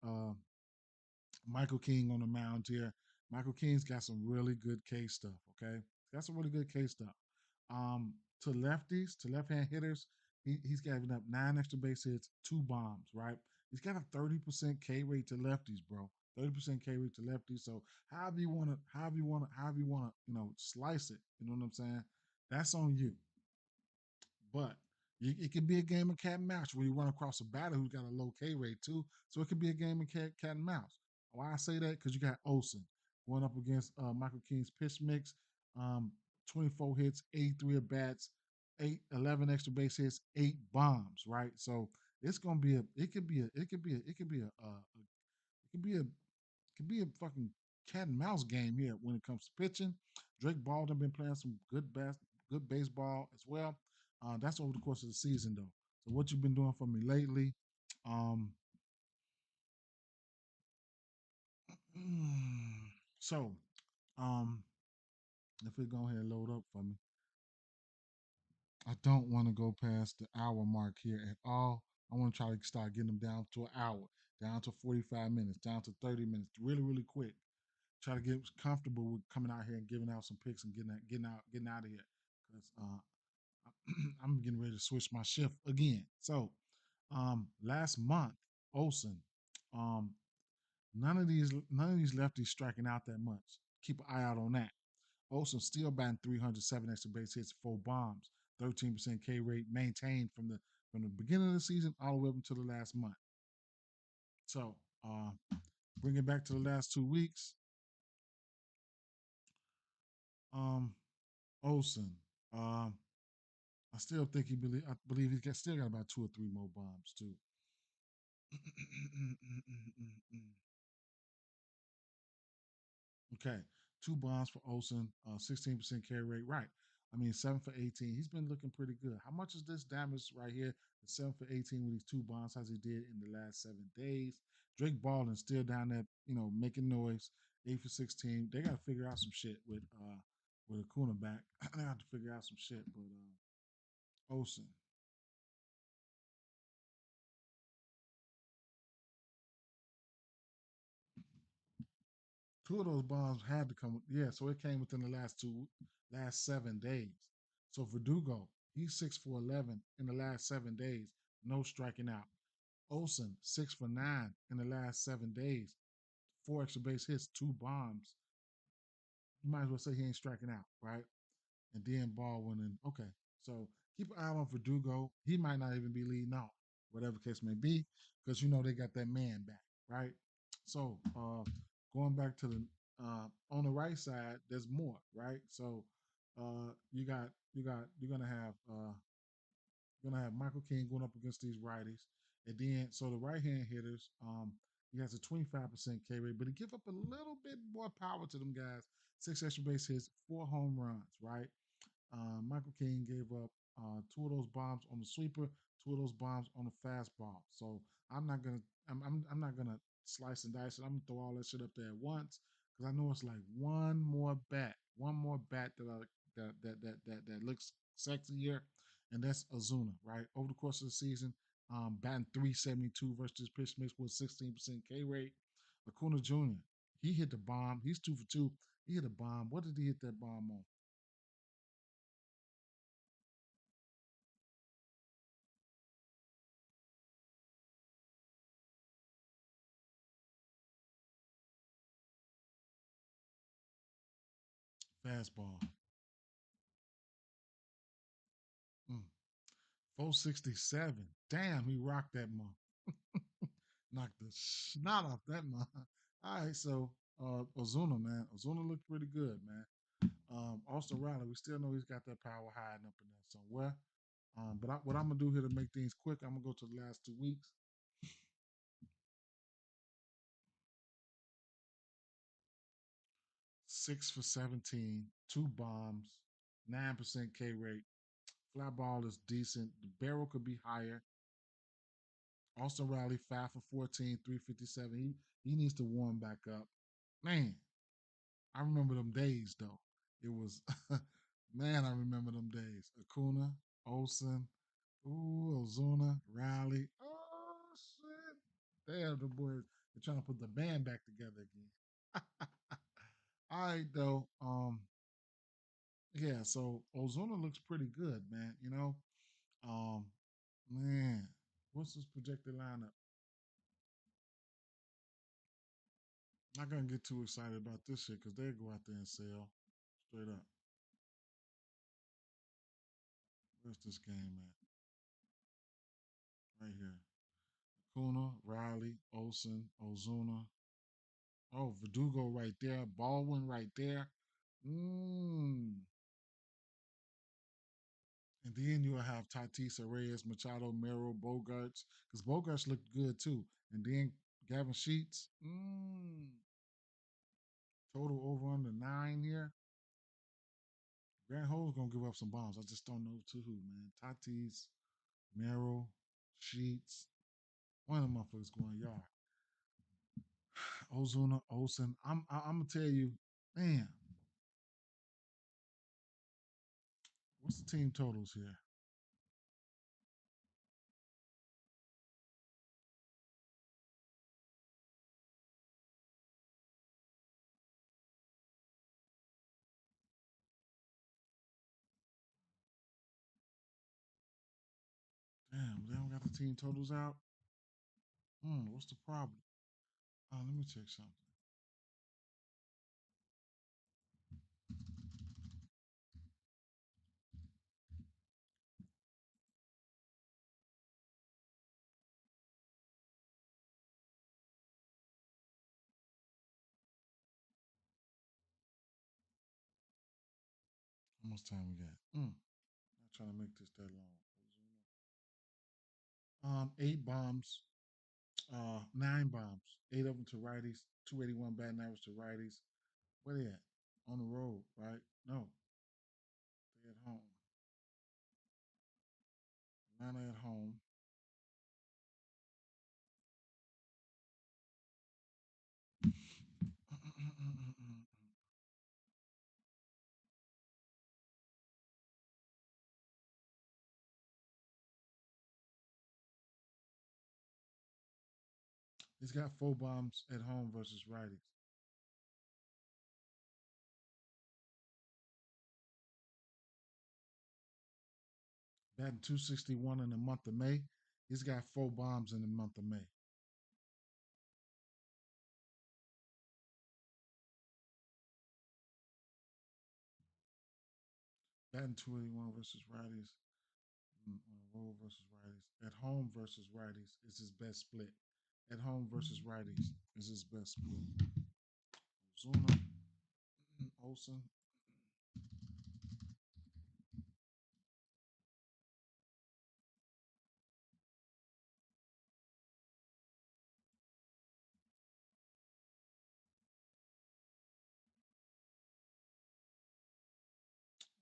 Michael King on the mound here. Michael King's got some really good K stuff. Okay, got some really good K stuff. To lefties, to left-hand hitters, he's given up 9 extra base hits, 2 bombs. Right, he's got a 30% K rate to lefties, bro. 30% K rate to lefties. So however you want to, slice it. You know what I'm saying? That's on you. But it could be a game of cat and mouse where you run across a batter who's got a low K rate too. So it could be a game of cat and mouse. Why I say that? Because you got Olsen going up against Michael King's pitch mix, um, 24 hits, 83 at bats, 11 extra base hits, 8 bombs. Right. So it's gonna be a. It could be a. It could be a. It could be it could be a could be a fucking cat and mouse game here when it comes to pitching. Drake Baldwin been playing some good baseball as well. That's over the course of the season though. So what you've been doing for me lately? Um, so um, if we go ahead and load up for me, I don't want to go past the hour mark here at all. I want to try to start getting them down to an hour, down to 45 minutes, down to 30 minutes, really, really quick. Try to get comfortable with coming out here and giving out some picks and getting out of here because I'm getting ready to switch my shift again. So last month, Olson, um, none of these lefties striking out that much. Keep an eye out on that. Olson still batting 307 extra base hits, 4 bombs, 13% K rate maintained from the beginning of the season all the way up until the last month. So bring it back to the last 2 weeks. Um, Olson. Um, I still think I believe still got about 2 or 3 more bombs too. Okay, 2 bombs for Olson, 16% carry rate. Right. I mean, 7 for 18. He's been looking pretty good. How much is this damage right here? The 7 for 18 with these two bombs, as he did in the last 7 days. Drake Baldwin still down there, making noise. 8 for 16. They got to figure out some shit with Acuna back. They have to figure out some shit. But Olsen, two of those bombs had to come. Yeah, so it came within the last 7 days. So Verdugo, he's 6 for 11 in the last 7 days, no striking out. Olsen, 6 for 9 in the last 7 days, four extra base hits, two bombs. You might as well say he ain't striking out, right? And then Baldwin and okay. So keep an eye on Verdugo. He might not even be leading off, whatever case may be, because they got that man back, right? So going back to the on the right side, there's more, right? So you're gonna have Michael King going up against these righties. And then so the right hand hitters, he has a 25% K rate, but he give up a little bit more power to them guys. Six extra base hits, four home runs, right? Michael King gave up two of those bombs on the sweeper, two of those bombs on the fastball. So I'm not gonna I'm not gonna slice and dice it. I'm gonna throw all that shit up there at once because I know it's like one more bat that looks sexier, and that's Ozuna, right? Over the course of the season, batting 372 versus pitch mix with 16% K rate. Acuna Jr. He hit the bomb. He's 2 for 2. He hit a bomb. What did he hit that bomb on? Fastball. Mm. 467. Damn, he rocked that month. Knocked the snot off that month. All right, so Ozuna, man. Ozuna looked pretty good, man. Austin Riley, we still know he's got that power hiding up in there somewhere. But what I'm gonna do here to make things quick, I'm gonna go to the last 2 weeks. 6 for 17, two bombs, 9% K rate. Fly ball is decent. The barrel could be higher. Austin Riley, 5 for 14, 357. He needs to warm back up. Man, I remember them days though. It was man, I remember them days. Acuna, Olsen, Ozuna, Riley. Oh shit. Damn, the boys they're trying to put the band back together again. All right though. Yeah, so Ozuna looks pretty good, man. Um, man, what's his projected lineup? Not gonna get too excited about this shit because they go out there and sell straight up. Where's this game at? Right here. Kuna, Riley, Olsen, Ozuna. Oh, Verdugo right there. Baldwin right there. Mm. And then you'll have Tatis, Reyes, Machado, Merrill, Bogarts. Because Bogarts looked good too. And then Gavin Sheets. Total over under 9 here. Grant Hole's gonna give up some bombs. I just don't know to who, man. Tatis, Merrill, Sheets. One of them motherfuckers going yard. Ozuna, Olsen. I'm gonna tell you, man. What's the team totals here? Damn, they don't got the team totals out. What's the problem? Let me check something. How much time we got? Not trying to make this that long. 8 bombs, 9 bombs, 8 of them to righties, 281 batting average to righties. Where they at? On the road, right? No, at home. Atlanta at home. He's got four bombs at home versus righties. Batting 261 in the month of May. He's got four bombs in the month of May. Batting 281 versus righties. On the road versus righties. At home versus righties is his best split. At home versus righties is his best split. Zuna, Olson.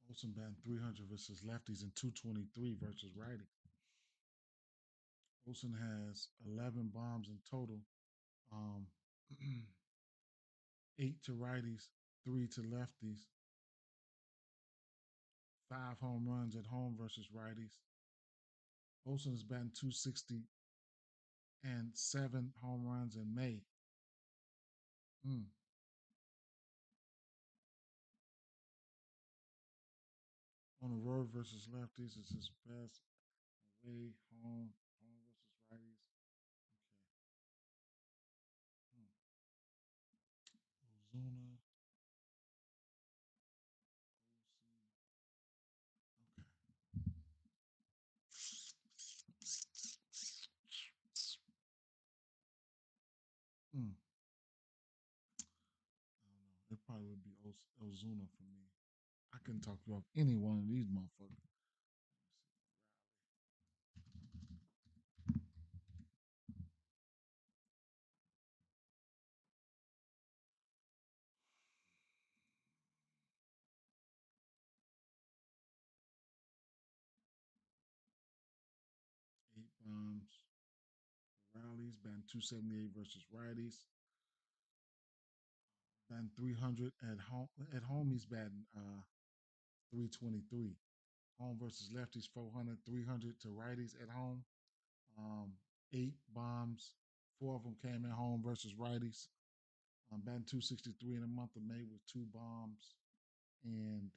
Olson batting 300 versus lefties and 223 versus righties. Olson has 11 bombs in total. Um, eight to righties, three to lefties. Five home runs at home versus righties. Olson is batting 260 and seven home runs in May. Mm. On the road versus lefties is his best. Away, home versus righties. Okay. Ozuna, Okay. I don't know. It probably would be Ozuna for me. I couldn't talk you off any one of these motherfuckers. 8 bombs. Rallies batting 278 versus righties. Batting 300 at home. At home, he's batting 323. Home versus lefties 400, 300 to righties at home. 8 bombs. Four of them came at home versus righties. Batting 263 in the month of May with 2 bombs. And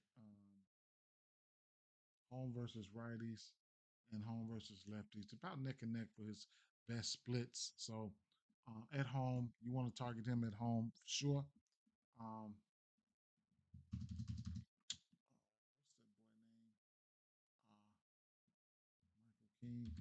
home versus righties and home versus lefties. About neck and neck for his best splits. So at home, you want to target him at home for sure. What's that boy name? Michael King.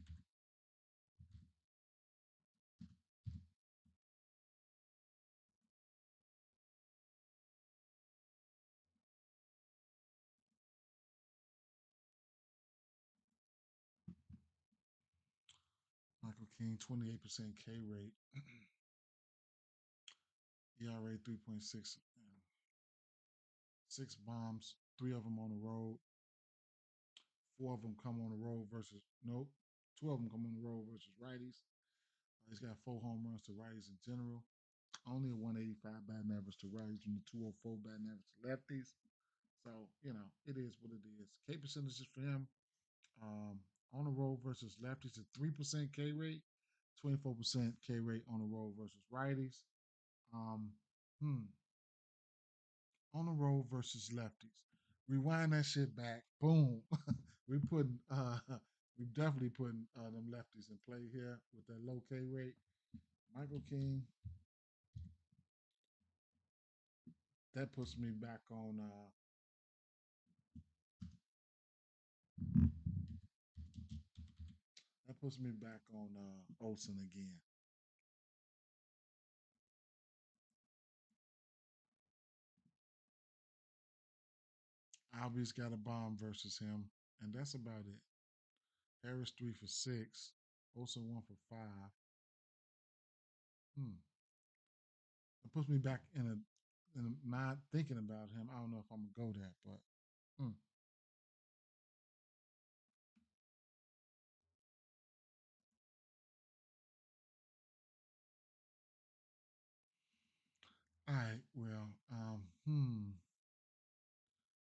Michael King, 28% K rate, ERA 3.6, 6 bombs, three of them on the road. Four of them come on the road versus, nope, two of them come on the road versus righties. He's got four home runs to righties in general. Only a 185 batting average to righties and the 204 batting average to lefties. So, it is what it is. K percentages for him on the road versus lefties, a 3% K rate, 24% K rate on the road versus righties. Um, hmm, on the road versus lefties. Rewind that shit back. Boom. we putting we definitely putting them lefties in play here with that low K rate. Michael King, that puts me back on Olsen again. Albie's got a bomb versus him, and that's about it. Harris 3 for 6. Olsen 1 for 5. Hmm. It puts me back in a mind thinking about him. I don't know if I'm gonna go that, but hmm. All right. Well,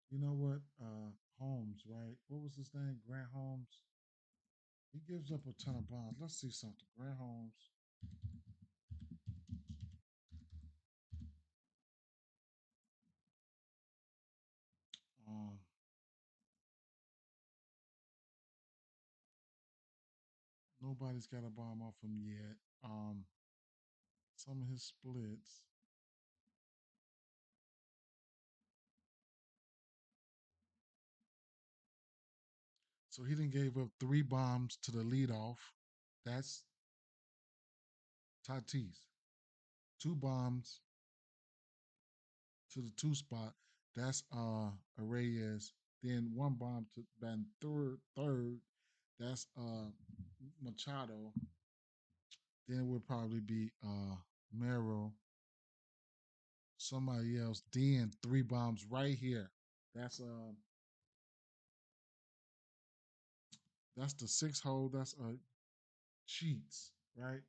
you know what? Holmes, right? What was his name? Grant Holmes. He gives up a ton of bombs. Let's see something. Grant Holmes. Um, Nobody's got a bomb off him yet. Some of his splits. So he didn't gave up three bombs to the leadoff. That's Tatis. Two bombs to the two spot. That's Reyes. Then one bomb to then third. That's Machado. Then it would probably be Merrill, somebody else. Then three bombs right here. That's uh that's the six hole. That's Sheets, right?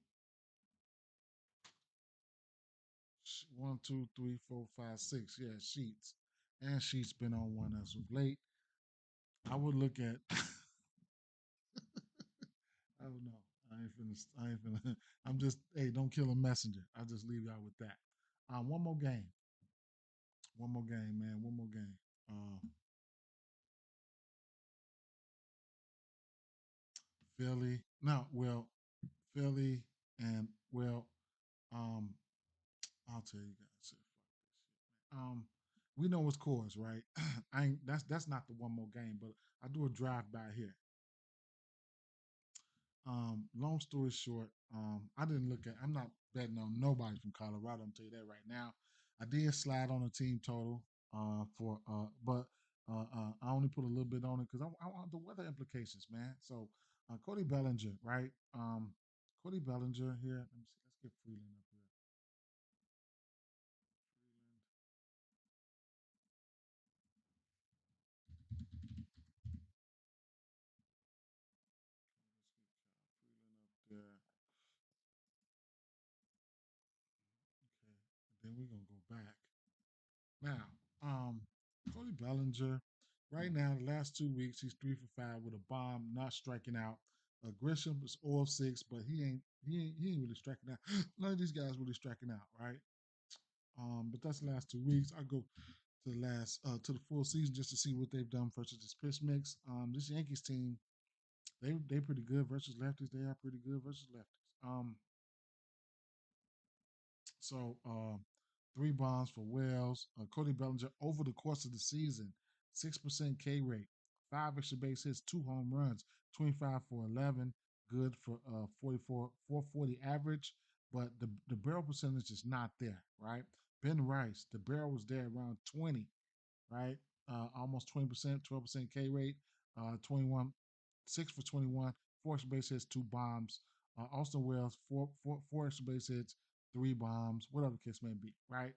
One, two, three, four, five, six. Yeah, Sheets. And Sheets been on one as of late. I would look at I don't know. I ain't finna I'm just hey, don't kill a messenger. I'll just leave y'all with that. One more game. One more game, man. One more game. Philly. No, well, Philly and well, um, I'll tell you guys. Fuck this shit, man. We know what's cause, right? I ain't that's not the one more game, but I do a drive by here. Long story short, I didn't look at. I'm not betting on nobody from Colorado. I'm tell you that right now. I did slide on a team total, but I only put a little bit on it because I want the weather implications, man. So Cody Bellinger, right? Cody Bellinger here. Let me see. Let's get Freeland up here. Freeland up there. Okay. Then we're gonna go back. Now, Cody Bellinger, right now, the last 2 weeks, he's 3 for 5 with a bomb, not striking out. Grisham is 0 of 6, but he ain't really striking out. None of these guys really striking out, right? But that's the last 2 weeks. I go to the last to the full season just to see what they've done versus this pitch mix. This Yankees team, they pretty good versus lefties. They are pretty good versus lefties. So three bombs for Wells. Cody Bellinger over the course of the season, 6% K rate, five extra base hits, two home runs, 25 for 11, good for 44, 440 average. But the barrel percentage is not there, right? Ben Rice, the barrel was there around 20, right? Almost 20%, 12% K rate, 21, 6 for 21, four extra base hits, two bombs. Austin Wells, four extra base hits, three bombs, whatever the case may be, right?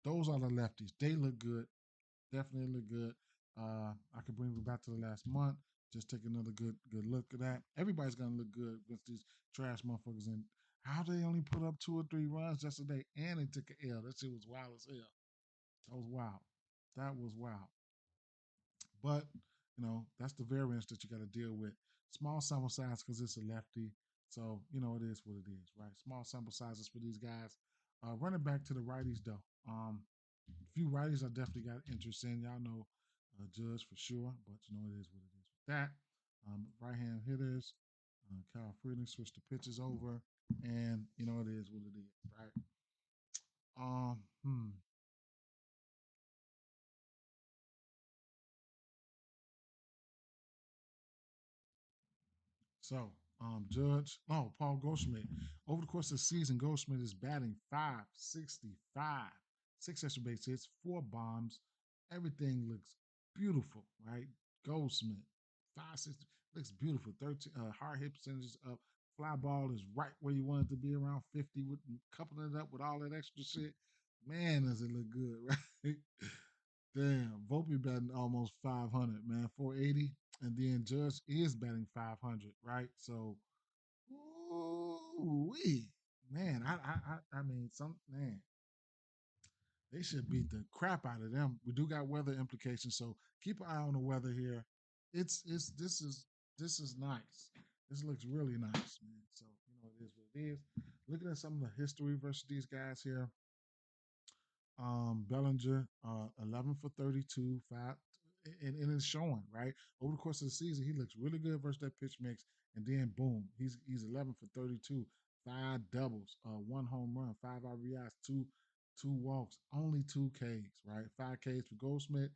Those are the lefties. They look good, definitely look good. I could bring them back to the last month. Just take another good look at that. Everybody's gonna look good against these trash motherfuckers. And how they only put up 2 or 3 runs yesterday, and they took an L. That shit was wild as hell. That was wild. That was wild. But that's the variance that you got to deal with. Small sample size because it's a lefty, so it is what it is, right? Small sample sizes for these guys. Running back to the righties though. A few righties I definitely got interest in. Y'all know Judge for sure, but it is what it is with that. Right hand hitters. Kyle Freeling switched the pitches over, and it is what it is, right? Um, hmm. So, Judge, Paul Goldschmidt. Over the course of the season, Goldschmidt is batting 565, six extra base hits, four bombs. Everything looks beautiful, right? Goldschmidt, 560, looks beautiful. 13 hard hit percentages up. Fly ball is right where you want it to be, around 50, with coupling it up with all that extra shit. Man, does it look good, right? Damn, Volpe batting almost 500, man, 480, and then Judge is batting 500, right? So, ooh, man, I mean, some man. They should beat the crap out of them. We do got weather implications, so keep an eye on the weather here. It's this is nice. This looks really nice, man. So it is what it is. Looking at some of the history versus these guys here. Bellinger, 11 for 32, five, and it's showing right over the course of the season. He looks really good versus that pitch mix, and then boom, he's 11 for 32, five doubles, one home run, five RBIs, two walks, only two Ks, right? Five Ks for Goldsmith,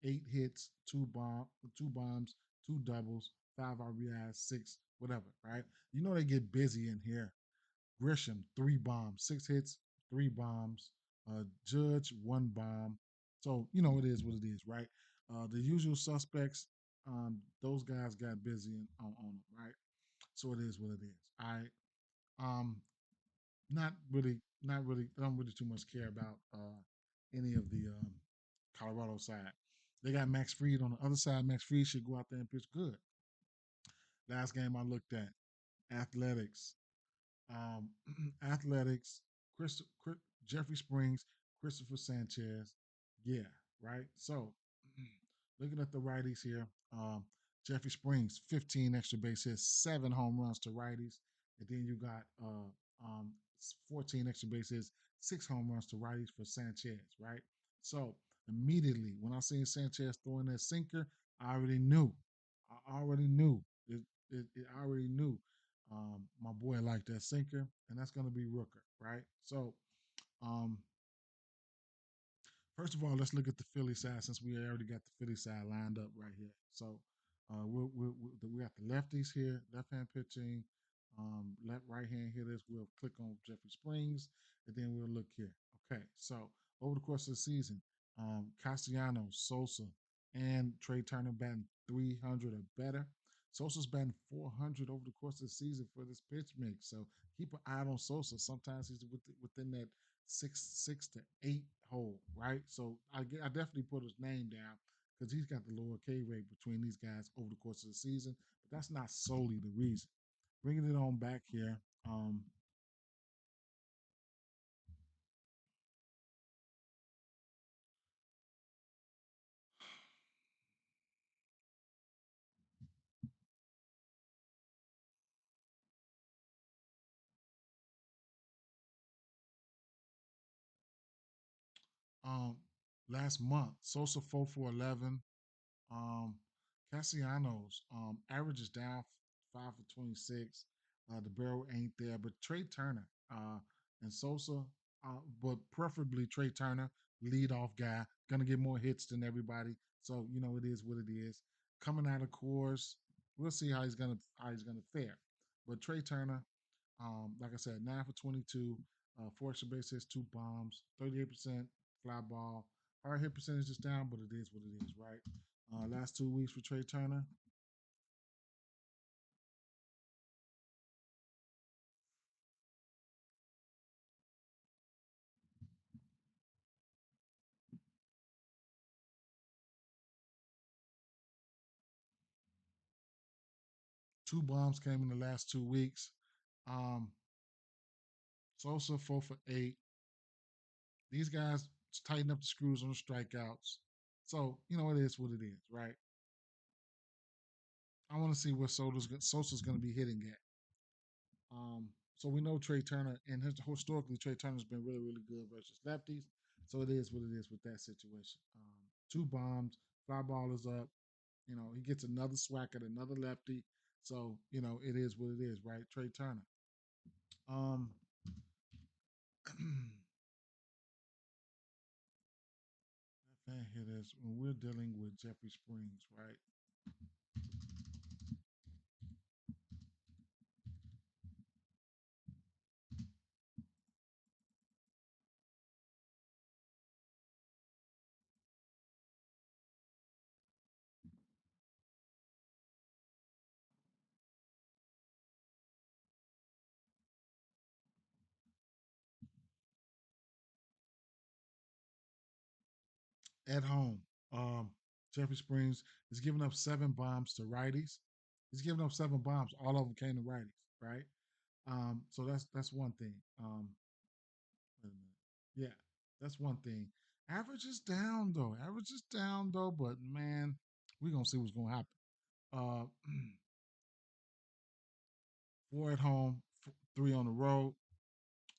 8 hits, two bombs, two doubles, five RBIs, six whatever, right? They get busy in here. Grisham, three bombs, 6 hits, three bombs. Judge, one bomb. So, it is what it is, right? The usual suspects, those guys got busy on them, right? So it is what it is. All right. Um, not really, I don't really too much care about any of the Colorado side. They got Max Fried on the other side. Max Fried should go out there and pitch good. Last game I looked at, Athletics. Um, Athletics, Jeffrey Springs, Christopher Sanchez. Yeah, right. So, looking at the righties here, Jeffrey Springs, 15 extra base hits, 7 home runs to righties. And then you got 14 extra base hits, 6 home runs to righties for Sanchez, right? So, immediately when I seen Sanchez throwing that sinker, I already knew. I already knew. I already knew my boy liked that sinker, and that's going to be Rooker, right? So, um, first of all, let's look at the Philly side since we already got the Philly side lined up right here. So, we got the lefties here, left hand pitching, left right hand hitters. We'll click on Jeffrey Springs, and then we'll look here. Okay, so over the course of the season, Castellanos, Sosa, and Trey Turner batting 300 or better. Sosa's batting 400 over the course of the season for this pitch mix. So keep an eye on Sosa. Sometimes he's within that six to eight hole, right? So I definitely put his name down because he's got the lower K rate between these guys over the course of the season. But that's not solely the reason. Bringing it on back here. Um, Last month, Sosa 4 for 11. Um, Castellanos average is down 5 for 26. The barrel ain't there, but Trey Turner and Sosa, but preferably Trey Turner, lead off guy, gonna get more hits than everybody. So it is what it is. Coming out of course, we'll see how he's gonna fare. But Trey Turner, like I said, 9 for 22, 4 extra base hits, two bombs, 38% fly ball. Hard hit percentage is down, but it is what it is, right? Last 2 weeks for Trey Turner, two bombs came in the last 2 weeks. Um, Sosa 4 for 8. These guys tighten up the screws on the strikeouts. So it is what it is, right? I want to see where Sosa's going to be hitting at. So we know Trey Turner, and historically Trey Turner's been really, really good versus lefties. So it is what it is with that situation. Two bombs, fly ball is up. He gets another swack at another lefty. So it is what it is, right? Trey Turner. Um, fan hitters when we're dealing with Jeffrey Springs, right? At home, um, Jeffrey Springs is giving up 7 bombs to righties. He's giving up 7 bombs. All of them came to righties, right? So that's one thing. Wait a minute. Yeah. That's one thing. Average is down though. Average is down though, but man, we're gonna see what's gonna happen. Uh, four at home, three on the road.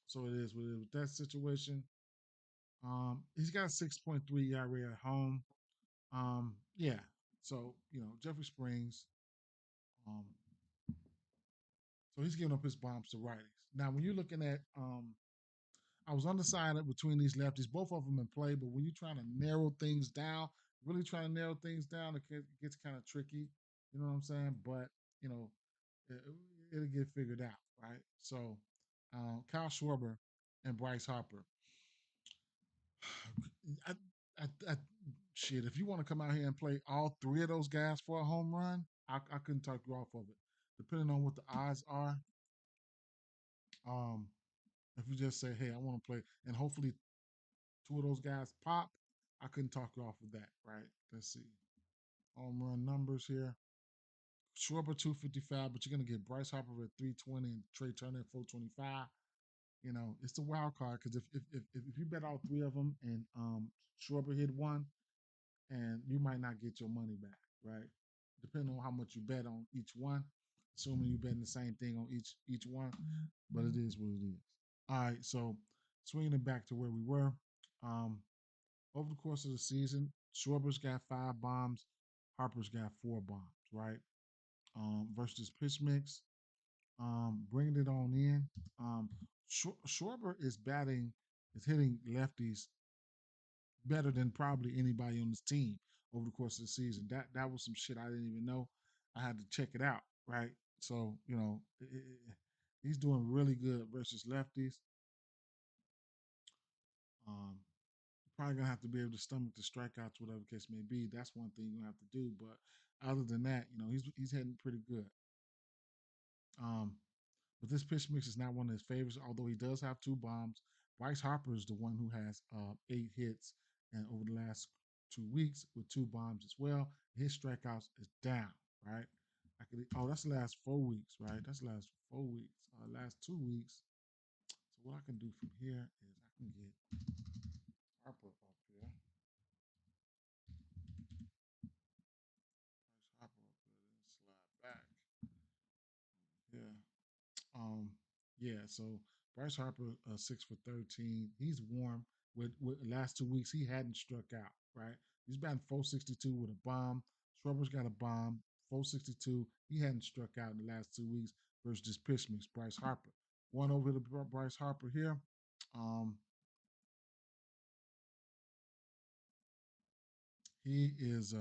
So it is what it is with that situation. He's got a 6.3 ERA at home. Yeah. So Jeffrey Springs. Um, so he's giving up his bombs to righties. Now, when you're looking at, I was undecided between these lefties, both of them in play. But when you're trying to narrow things down, really trying to narrow things down, gets kind of tricky. You know what I'm saying? But you know, it, it'll get figured out, right? So, Kyle Schwarber and Bryce Harper. I, I, shit, if you want to come out here and play all three of those guys for a home run, I couldn't talk you off of it. Depending on what the odds are, um, if you just say, "Hey, I want to play," and hopefully two of those guys pop, I couldn't talk you off of that, right? Let's see. Home run numbers here. Schwarber 255, but you're gonna get Bryce Harper at 320 and Trey Turner at 425. It's the wild card because if you bet all three of them and Schwarber hit one, and you might not get your money back, right? Depending on how much you bet on each one, assuming you betting the same thing on each one, but it is what it is. All right, so swinging it back to where we were, um, over the course of the season, Schwarber's got 5 bombs, Harper's got 4 bombs, right? Versus pitch mix, bringing it on in. Um, Schwarber is hitting lefties better than probably anybody on this team over the course of the season. That was some shit I didn't even know. I had to check it out, right? So he's doing really good versus lefties. Um, Probably gonna have to be able to stomach the strikeouts, whatever the case may be. That's one thing you're gonna have to do. But other than that, he's heading pretty good. Um, but this pitch mix is not one of his favorites, although he does have 2 bombs. Bryce Harper is the one who has 8 hits and over the last 2 weeks with 2 bombs as well. His strikeouts is down, right? That's the last 4 weeks, right? That's the last 4 weeks. Last 2 weeks. So what I can do from here is I can get Harper up here. Bryce Harper up here, then slide back. Yeah. Um, yeah, so Bryce Harper, 6 for 13. He's warm. With the last 2 weeks, he hadn't struck out, right? He's batting 462 with a bomb. Schwarber's got a bomb, 462. He hadn't struck out in the last 2 weeks versus this pitch mix, Bryce Harper. One over to Bryce Harper here. Um, he is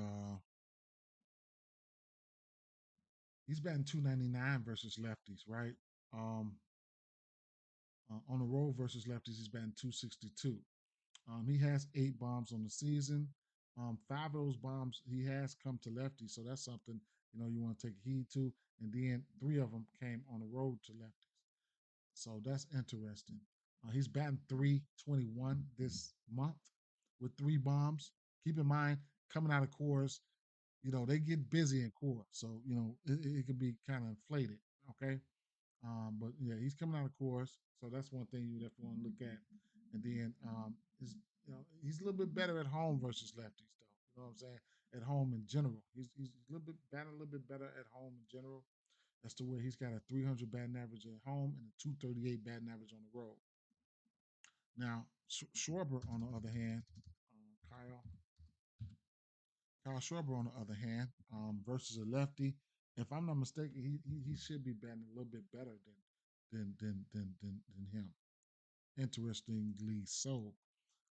he's batting 299 versus lefties, right? Um, on the road versus lefties, he's batting 262. He has 8 bombs on the season. 5 of those bombs he has come to lefties, so that's something you want to take heed to. And then 3 of them came on the road to lefties, so that's interesting. He's batting 321 this month with 3 bombs. Keep in mind, coming out of cores, they get busy in core, so it could be kind of inflated. Okay, but yeah, he's coming out of course, so that's one thing you definitely want to look at. And then he's a little bit better at home versus lefties, though. You know what I'm saying? At home in general, he's a little bit batting a little bit better at home in general. That's to where he's got a 300 batting average at home and a 238 batting average on the road. Now Schwarber, on the other hand, Kyle Schwarber, on the other hand, versus a lefty, if I'm not mistaken, he should be batting a little bit better than him. Interestingly so.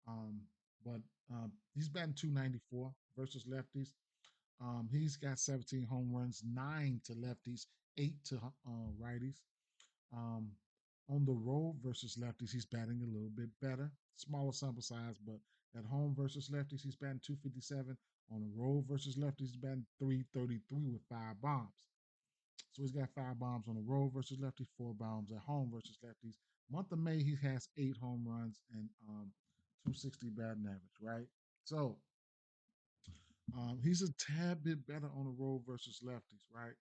Um, but he's batting 294 versus lefties. He's got 17 home runs, 9 to lefties, 8 to righties. Um, on the road versus lefties, he's batting a little bit better. Smaller sample size, but at home versus lefties, he's batting 257. On the road versus lefties, he's batting 333 with 5 bombs. So he's got 5 bombs on the road versus lefties, 4 bombs at home versus lefties. Month of May, he has 8 home runs and 260 batting average, right? So he's a tad bit better on the road versus lefties, right?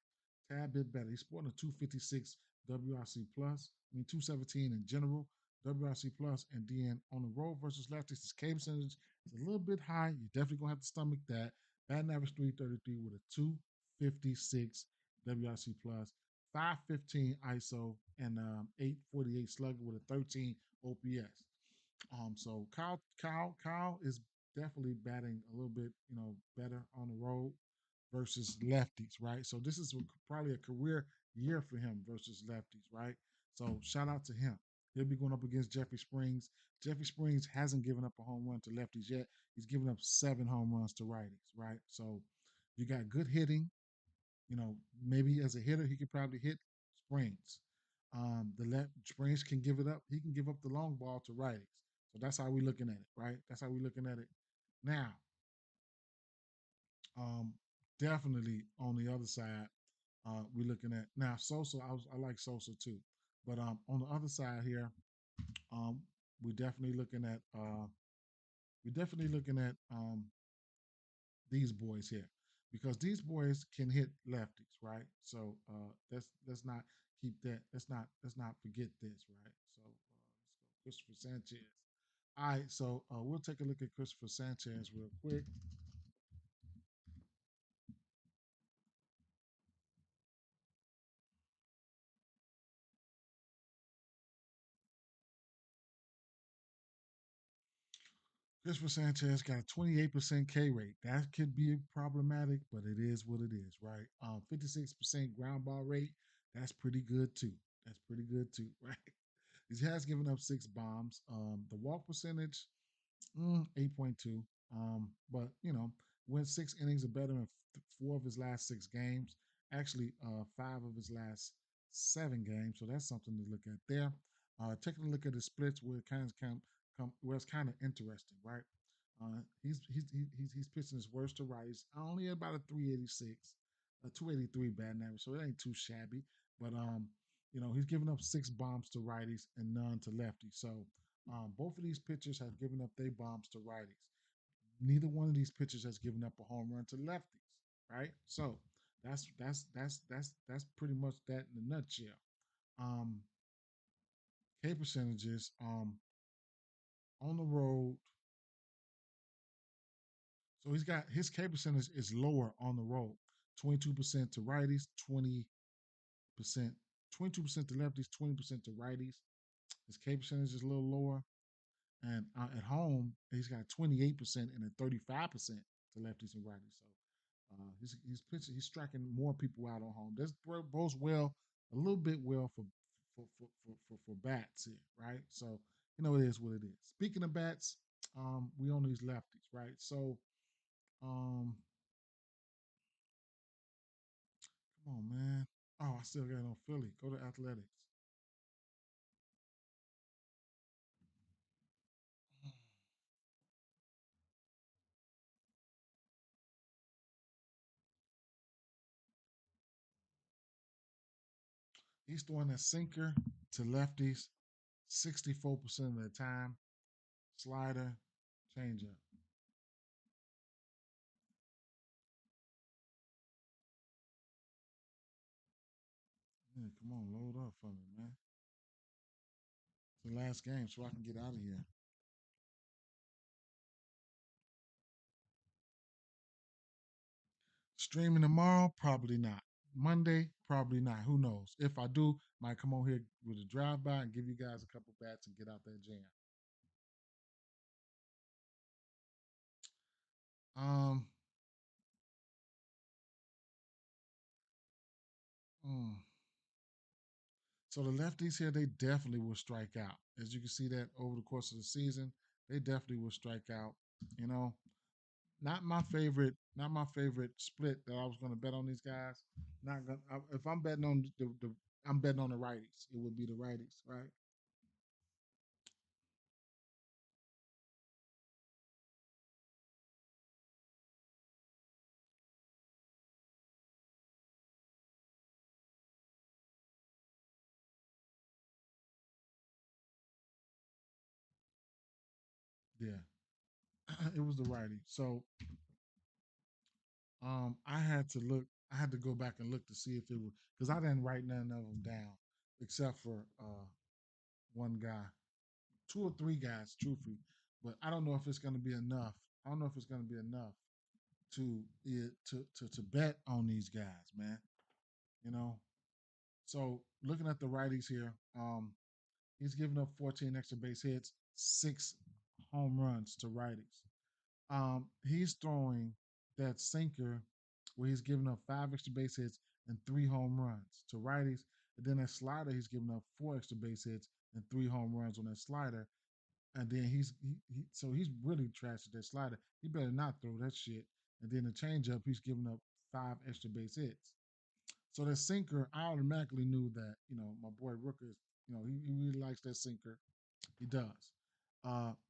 Tad bit better. He's sporting a 256 WRC plus. I mean 217 in general. WRC plus, and then on the road versus lefties, his K percentage is a little bit high. You're definitely gonna have to stomach that. Batting average 333 with a 256 WRC plus, 515 ISO, and 848 slugger with a 13 OPS. So Kyle is definitely batting a little bit, better on the road versus lefties, right? So this is probably a career year for him versus lefties, right? So shout out to him. He'll be going up against Jeffrey Springs. Jeffrey Springs hasn't given up a home run to lefties yet. He's given up 7 home runs to righties, right? So you got good hitting. Maybe as a hitter, he could probably hit Springs. The left Springs can give it up. He can give up the long ball to righties. So that's how we're looking at it, right? That's how we're looking at it. Now, um, definitely on the other side, we're looking at now Sosa. I like Sosa too, but on the other side here, um, we're definitely looking at these boys here because these boys can hit lefties, right? So let's not keep that. Let's not forget this, right? So let's go, Christopher Sanchez. All right, so we'll take a look at Christopher Sanchez real quick. Christopher Sanchez got a 28% K rate. That could be problematic, but it is what it is, right? 56% ground ball rate. That's pretty good too. That's pretty good too, right? He has given up 6 bombs. The walk percentage, 8.2. But went 6 innings or better in 4 of his last 6 games. Actually, 5 of his last 7 games. So that's something to look at there. Taking a look at the splits where it come where it's kind of interesting, right? He's pitching his worst to rights. Only about a 386, a 283 batting average, so it ain't too shabby. But he's given up 6 bombs to righties and none to lefties. So both of these pitchers have given up their bombs to righties. Neither one of these pitchers has given up a home run to lefties, right? So that's pretty much that in a nutshell. Um, K percentages on the road. So he's got his K percentage is lower on the road. 22% to righties, 20%, 22% to lefties, 20% to righties. His K percentage is a little lower. And at home, he's got 28% and a 35% to lefties and righties. So he's pitching, he's striking more people out on home. This bodes well, a little bit well for bats here, right? So it is what it is. Speaking of bats, we on these lefties, right? So um, come on, man. Oh, I still got on Philly. Go to Athletics. He's throwing a sinker to lefties 64% of the time. Slider, changeup. Yeah, come on, load up for me, man. It's the last game, so I can get out of here. Streaming tomorrow, probably not. Monday, probably not. Who knows? If I do, might come on here with a drive by and give you guys a couple bats and get out that jam. Um, mm. So the lefties here, they definitely will strike out. As you can see that over the course of the season, they definitely will strike out. You know, not my favorite split that I was going to bet on these guys. Not gonna, if I'm betting on I'm betting on the righties. It would be the righties, right? Yeah, it was the righty. So I had to look. I had to go back and look to see if it was because I didn't write none of them down except for one guy. two or three guys, truthfully. But I don't know if it's going to be enough. I don't know if it's going to be enough to bet on these guys, man. You know. So looking at the righties here, he's giving up 14 extra base hits, 6 home runs to righties. He's throwing that sinker where he's giving up 5 extra base hits and 3 home runs to righties. And then that slider, he's giving up 4 extra base hits and 3 home runs on that slider. And then so he's really trash at that slider. He better not throw that shit. And then the changeup, he's giving up 5 extra base hits. So that sinker, I automatically knew that my boy Rooker, he really likes that sinker. He does.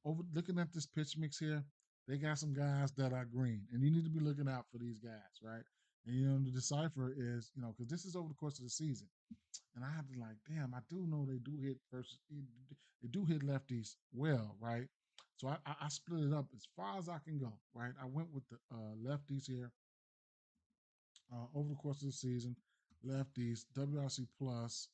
Over looking at this pitch mix here, they got some guys that are green, and you need to be looking out for these guys, right? And the decipher is, because this is over the course of the season, and I have to like, damn, I do know they do hit versus they do hit lefties well, right? So I split it up as far as I can go, right? I went with the lefties here over the course of the season. Lefties, WRC plus,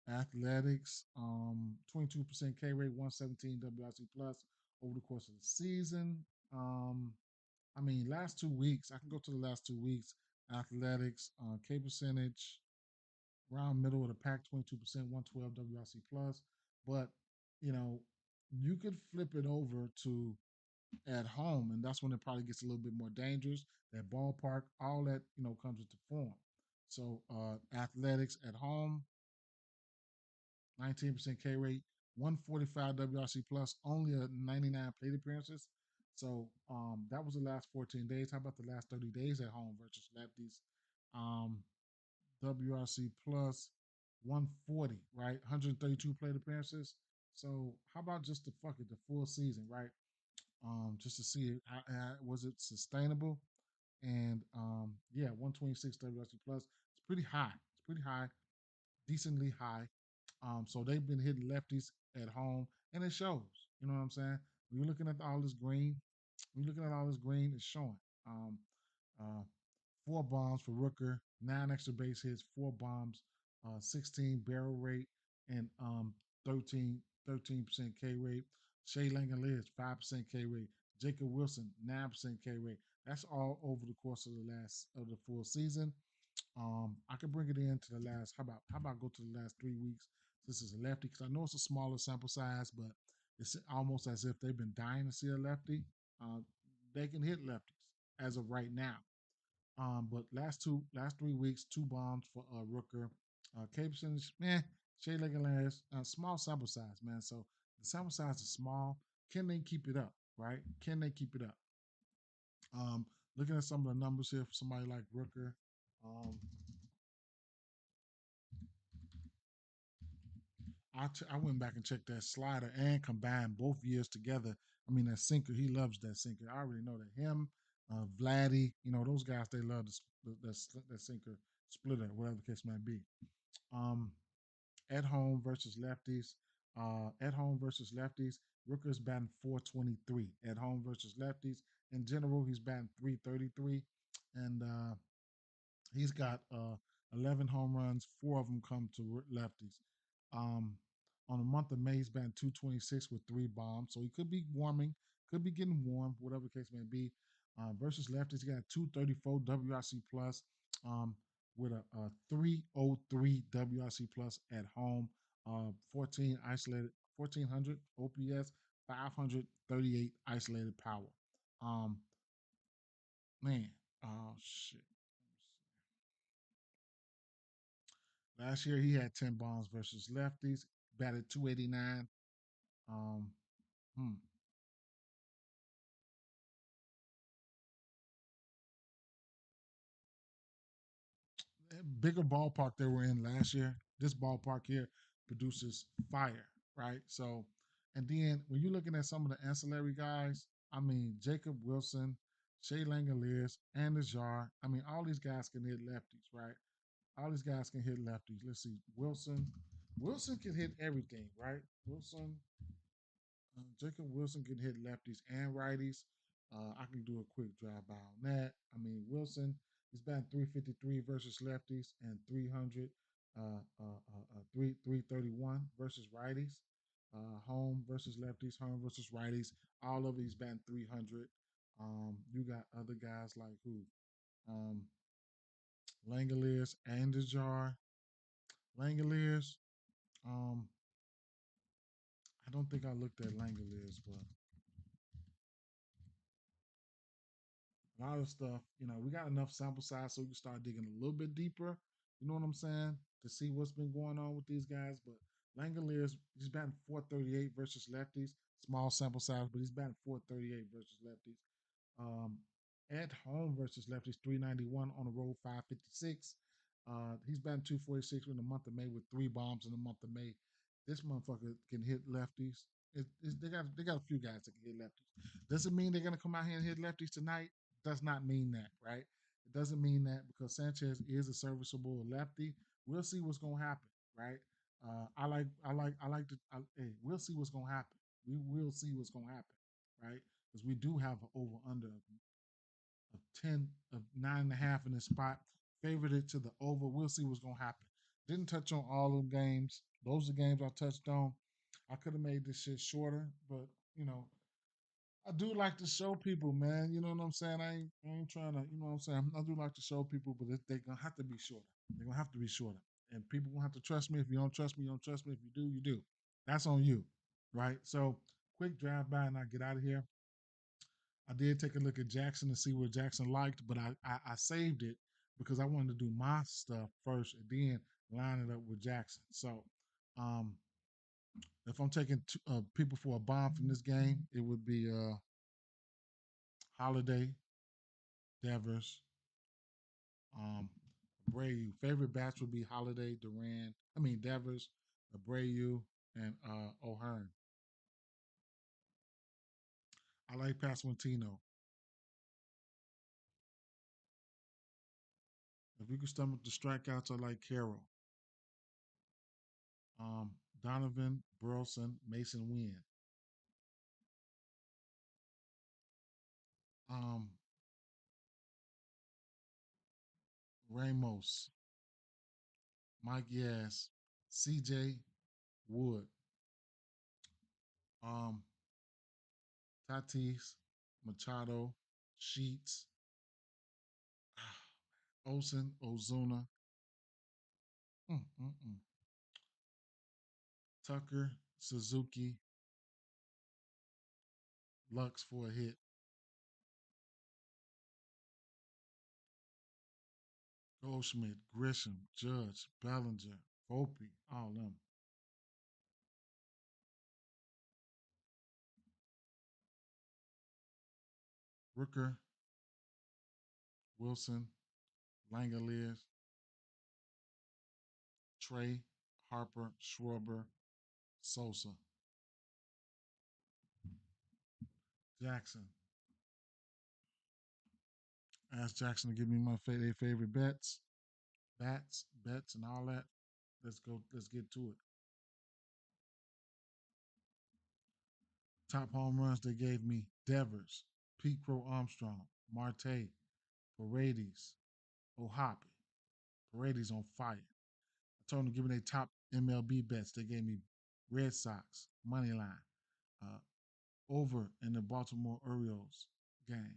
athletics, 22% K rate, 117 WRC plus over the course of the season. I mean, last 2 weeks, I can go to the last 2 weeks. Athletics, K percentage, around middle of the pack, 22%, 112 WRC plus. But, you know, you could flip it over to at home, and that's when it probably gets a little bit more dangerous. That ballpark, all that, comes into form. So athletics at home, 19% K rate, 145 WRC plus, only a 99 plate appearances. So that was the last 14 days. How about the last 30 days at home versus lefties? Um, WRC plus 140, right? 132 plate appearances. So how about just the full season, right? Just to see how was it sustainable? And yeah, 126 WRC plus. It's pretty high. It's pretty high, decently high. So they've been hitting lefties at home, and it shows. You know what I'm saying? When you're looking at all this green, it's showing. Um, uh, 4 bombs for Rooker, 9 extra base hits, 4 bombs, 16 barrel rate, and 13% K rate. Shea Langoliers, 5% K rate. Jacob Wilson, 9% K rate. That's all over the course of the full season. I can bring it in to the last. How about go to the last 3 weeks? This is a lefty because I know it's a smaller sample size, but it's almost as if they've been dying to see a lefty. Uh, they can hit lefties as of right now. But last 3 weeks, 2 bombs for Rooker. K percentage, man, Shea Legolas, small sample size, man. So the sample size is small. Can they keep it up? Right? Can they keep it up? Looking at some of the numbers here for somebody like Rooker. Um, I went back and checked that slider and combined both years together. I mean, that sinker, he loves that sinker. I already know that him, Vladdy, those guys, they love that sinker splitter, whatever the case might be. Um, at home versus lefties. At home versus lefties, Rooker's batting 423. At home versus lefties, in general, he's batting 333. And he's got 11 home runs. 4 of them come to lefties. Um, on the month of May, he's batting 226 with 3 bombs. So he could be warming, could be getting warm, whatever the case may be. Versus lefties, he got 234 WRC plus with a 303 WRC plus at home. 14 isolated, 1400 OPS, 538 isolated power. Um, man, oh shit. Last year he had 10 bombs versus lefties, batted 289. Um, hmm. Bigger ballpark they were in last year. This ballpark here produces fire, right? So, and then when you're looking at some of the ancillary guys, I mean Jacob Wilson, Shea Langoliers, and Jar. I mean, all these guys can hit lefties, right? All these guys can hit lefties. Let's see, Wilson. Wilson can hit everything, right? Wilson, Jacob Wilson can hit lefties and righties. I can do a quick drive by on that. I mean, Wilson is batting 353 versus lefties and 300, 331 versus righties. Home versus lefties, home versus righties. All of these batting 300. You got other guys like who? Um, Langoliers, Andujar, Langoliers. Um, I don't think I looked at Langoliers, but a lot of stuff, we got enough sample size so we can start digging a little bit deeper. You know what I'm saying? To see what's been going on with these guys. But Langoliers, he's batting 438 versus lefties. Small sample size, but he's batting 438 versus lefties. Um, at home versus lefties, 391 on the road, 556. He's batting 246 in the month of May with 3 bombs in the month of May. This motherfucker can hit lefties. They got a few guys that can hit lefties. Doesn't mean they're gonna come out here and hit lefties tonight. Does not mean that, right? It doesn't mean that because Sanchez is a serviceable lefty. We'll see what's gonna happen, right? Hey, we'll see what's gonna happen. We will see what's gonna happen, right? Because we do have an over under of 10 of 9.5 in this spot. Favored it to the over. We'll see what's gonna happen. Didn't touch on all of the games. Those are the games I touched on. I could have made this shit shorter, but you know, I do like to show people, man. You know what I'm saying? I ain't trying to, you know what I'm saying? I do like to show people, but they're gonna have to be shorter. They're gonna have to be shorter. And people gonna have to trust me. If you don't trust me, you don't trust me. If you do, you do. That's on you. Right? So quick drive by and I get out of here. I did take a look at Jackson to see what Jackson liked, but I saved it because I wanted to do my stuff first and then line it up with Jackson. So um, if I'm taking people for a bomb from this game, it would be Holiday, Devers, um, Abreu. Favorite bats would be Holiday, Devers, Abreu, and O'Hearn. I like Pasquantino. If you can stomach the strikeouts, I like Carroll. Um, Donovan, Burleson, Mason Wynn. Um, Ramos, Mike Yaz, CJ Wood, um, Tatis, Machado, Sheets, Olson, Ozuna, mm, mm, mm. Tucker, Suzuki, Lux for a hit, Goldschmidt, Grisham, Judge, Bellinger, Volpe, all of them. Rooker, Wilson, Langoliers, Trey, Harper, Schwarber, Sosa, Jackson. Ask Jackson to give me their favorite bets, and all that. Let's go. Let's get to it. Top home runs they gave me: Devers, Pete Crow Armstrong, Marte, Paredes, Ohapi. Paredes on fire. I told them to give me their top MLB bets. They gave me Red Sox money line, uh, over in the Baltimore Orioles game.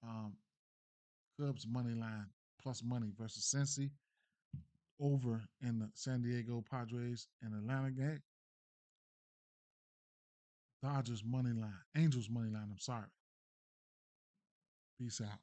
Um, Cubs money line plus money versus Cincy, over in the San Diego Padres and Atlanta game. Dodgers money line, Angels money line. I'm sorry. Peace out.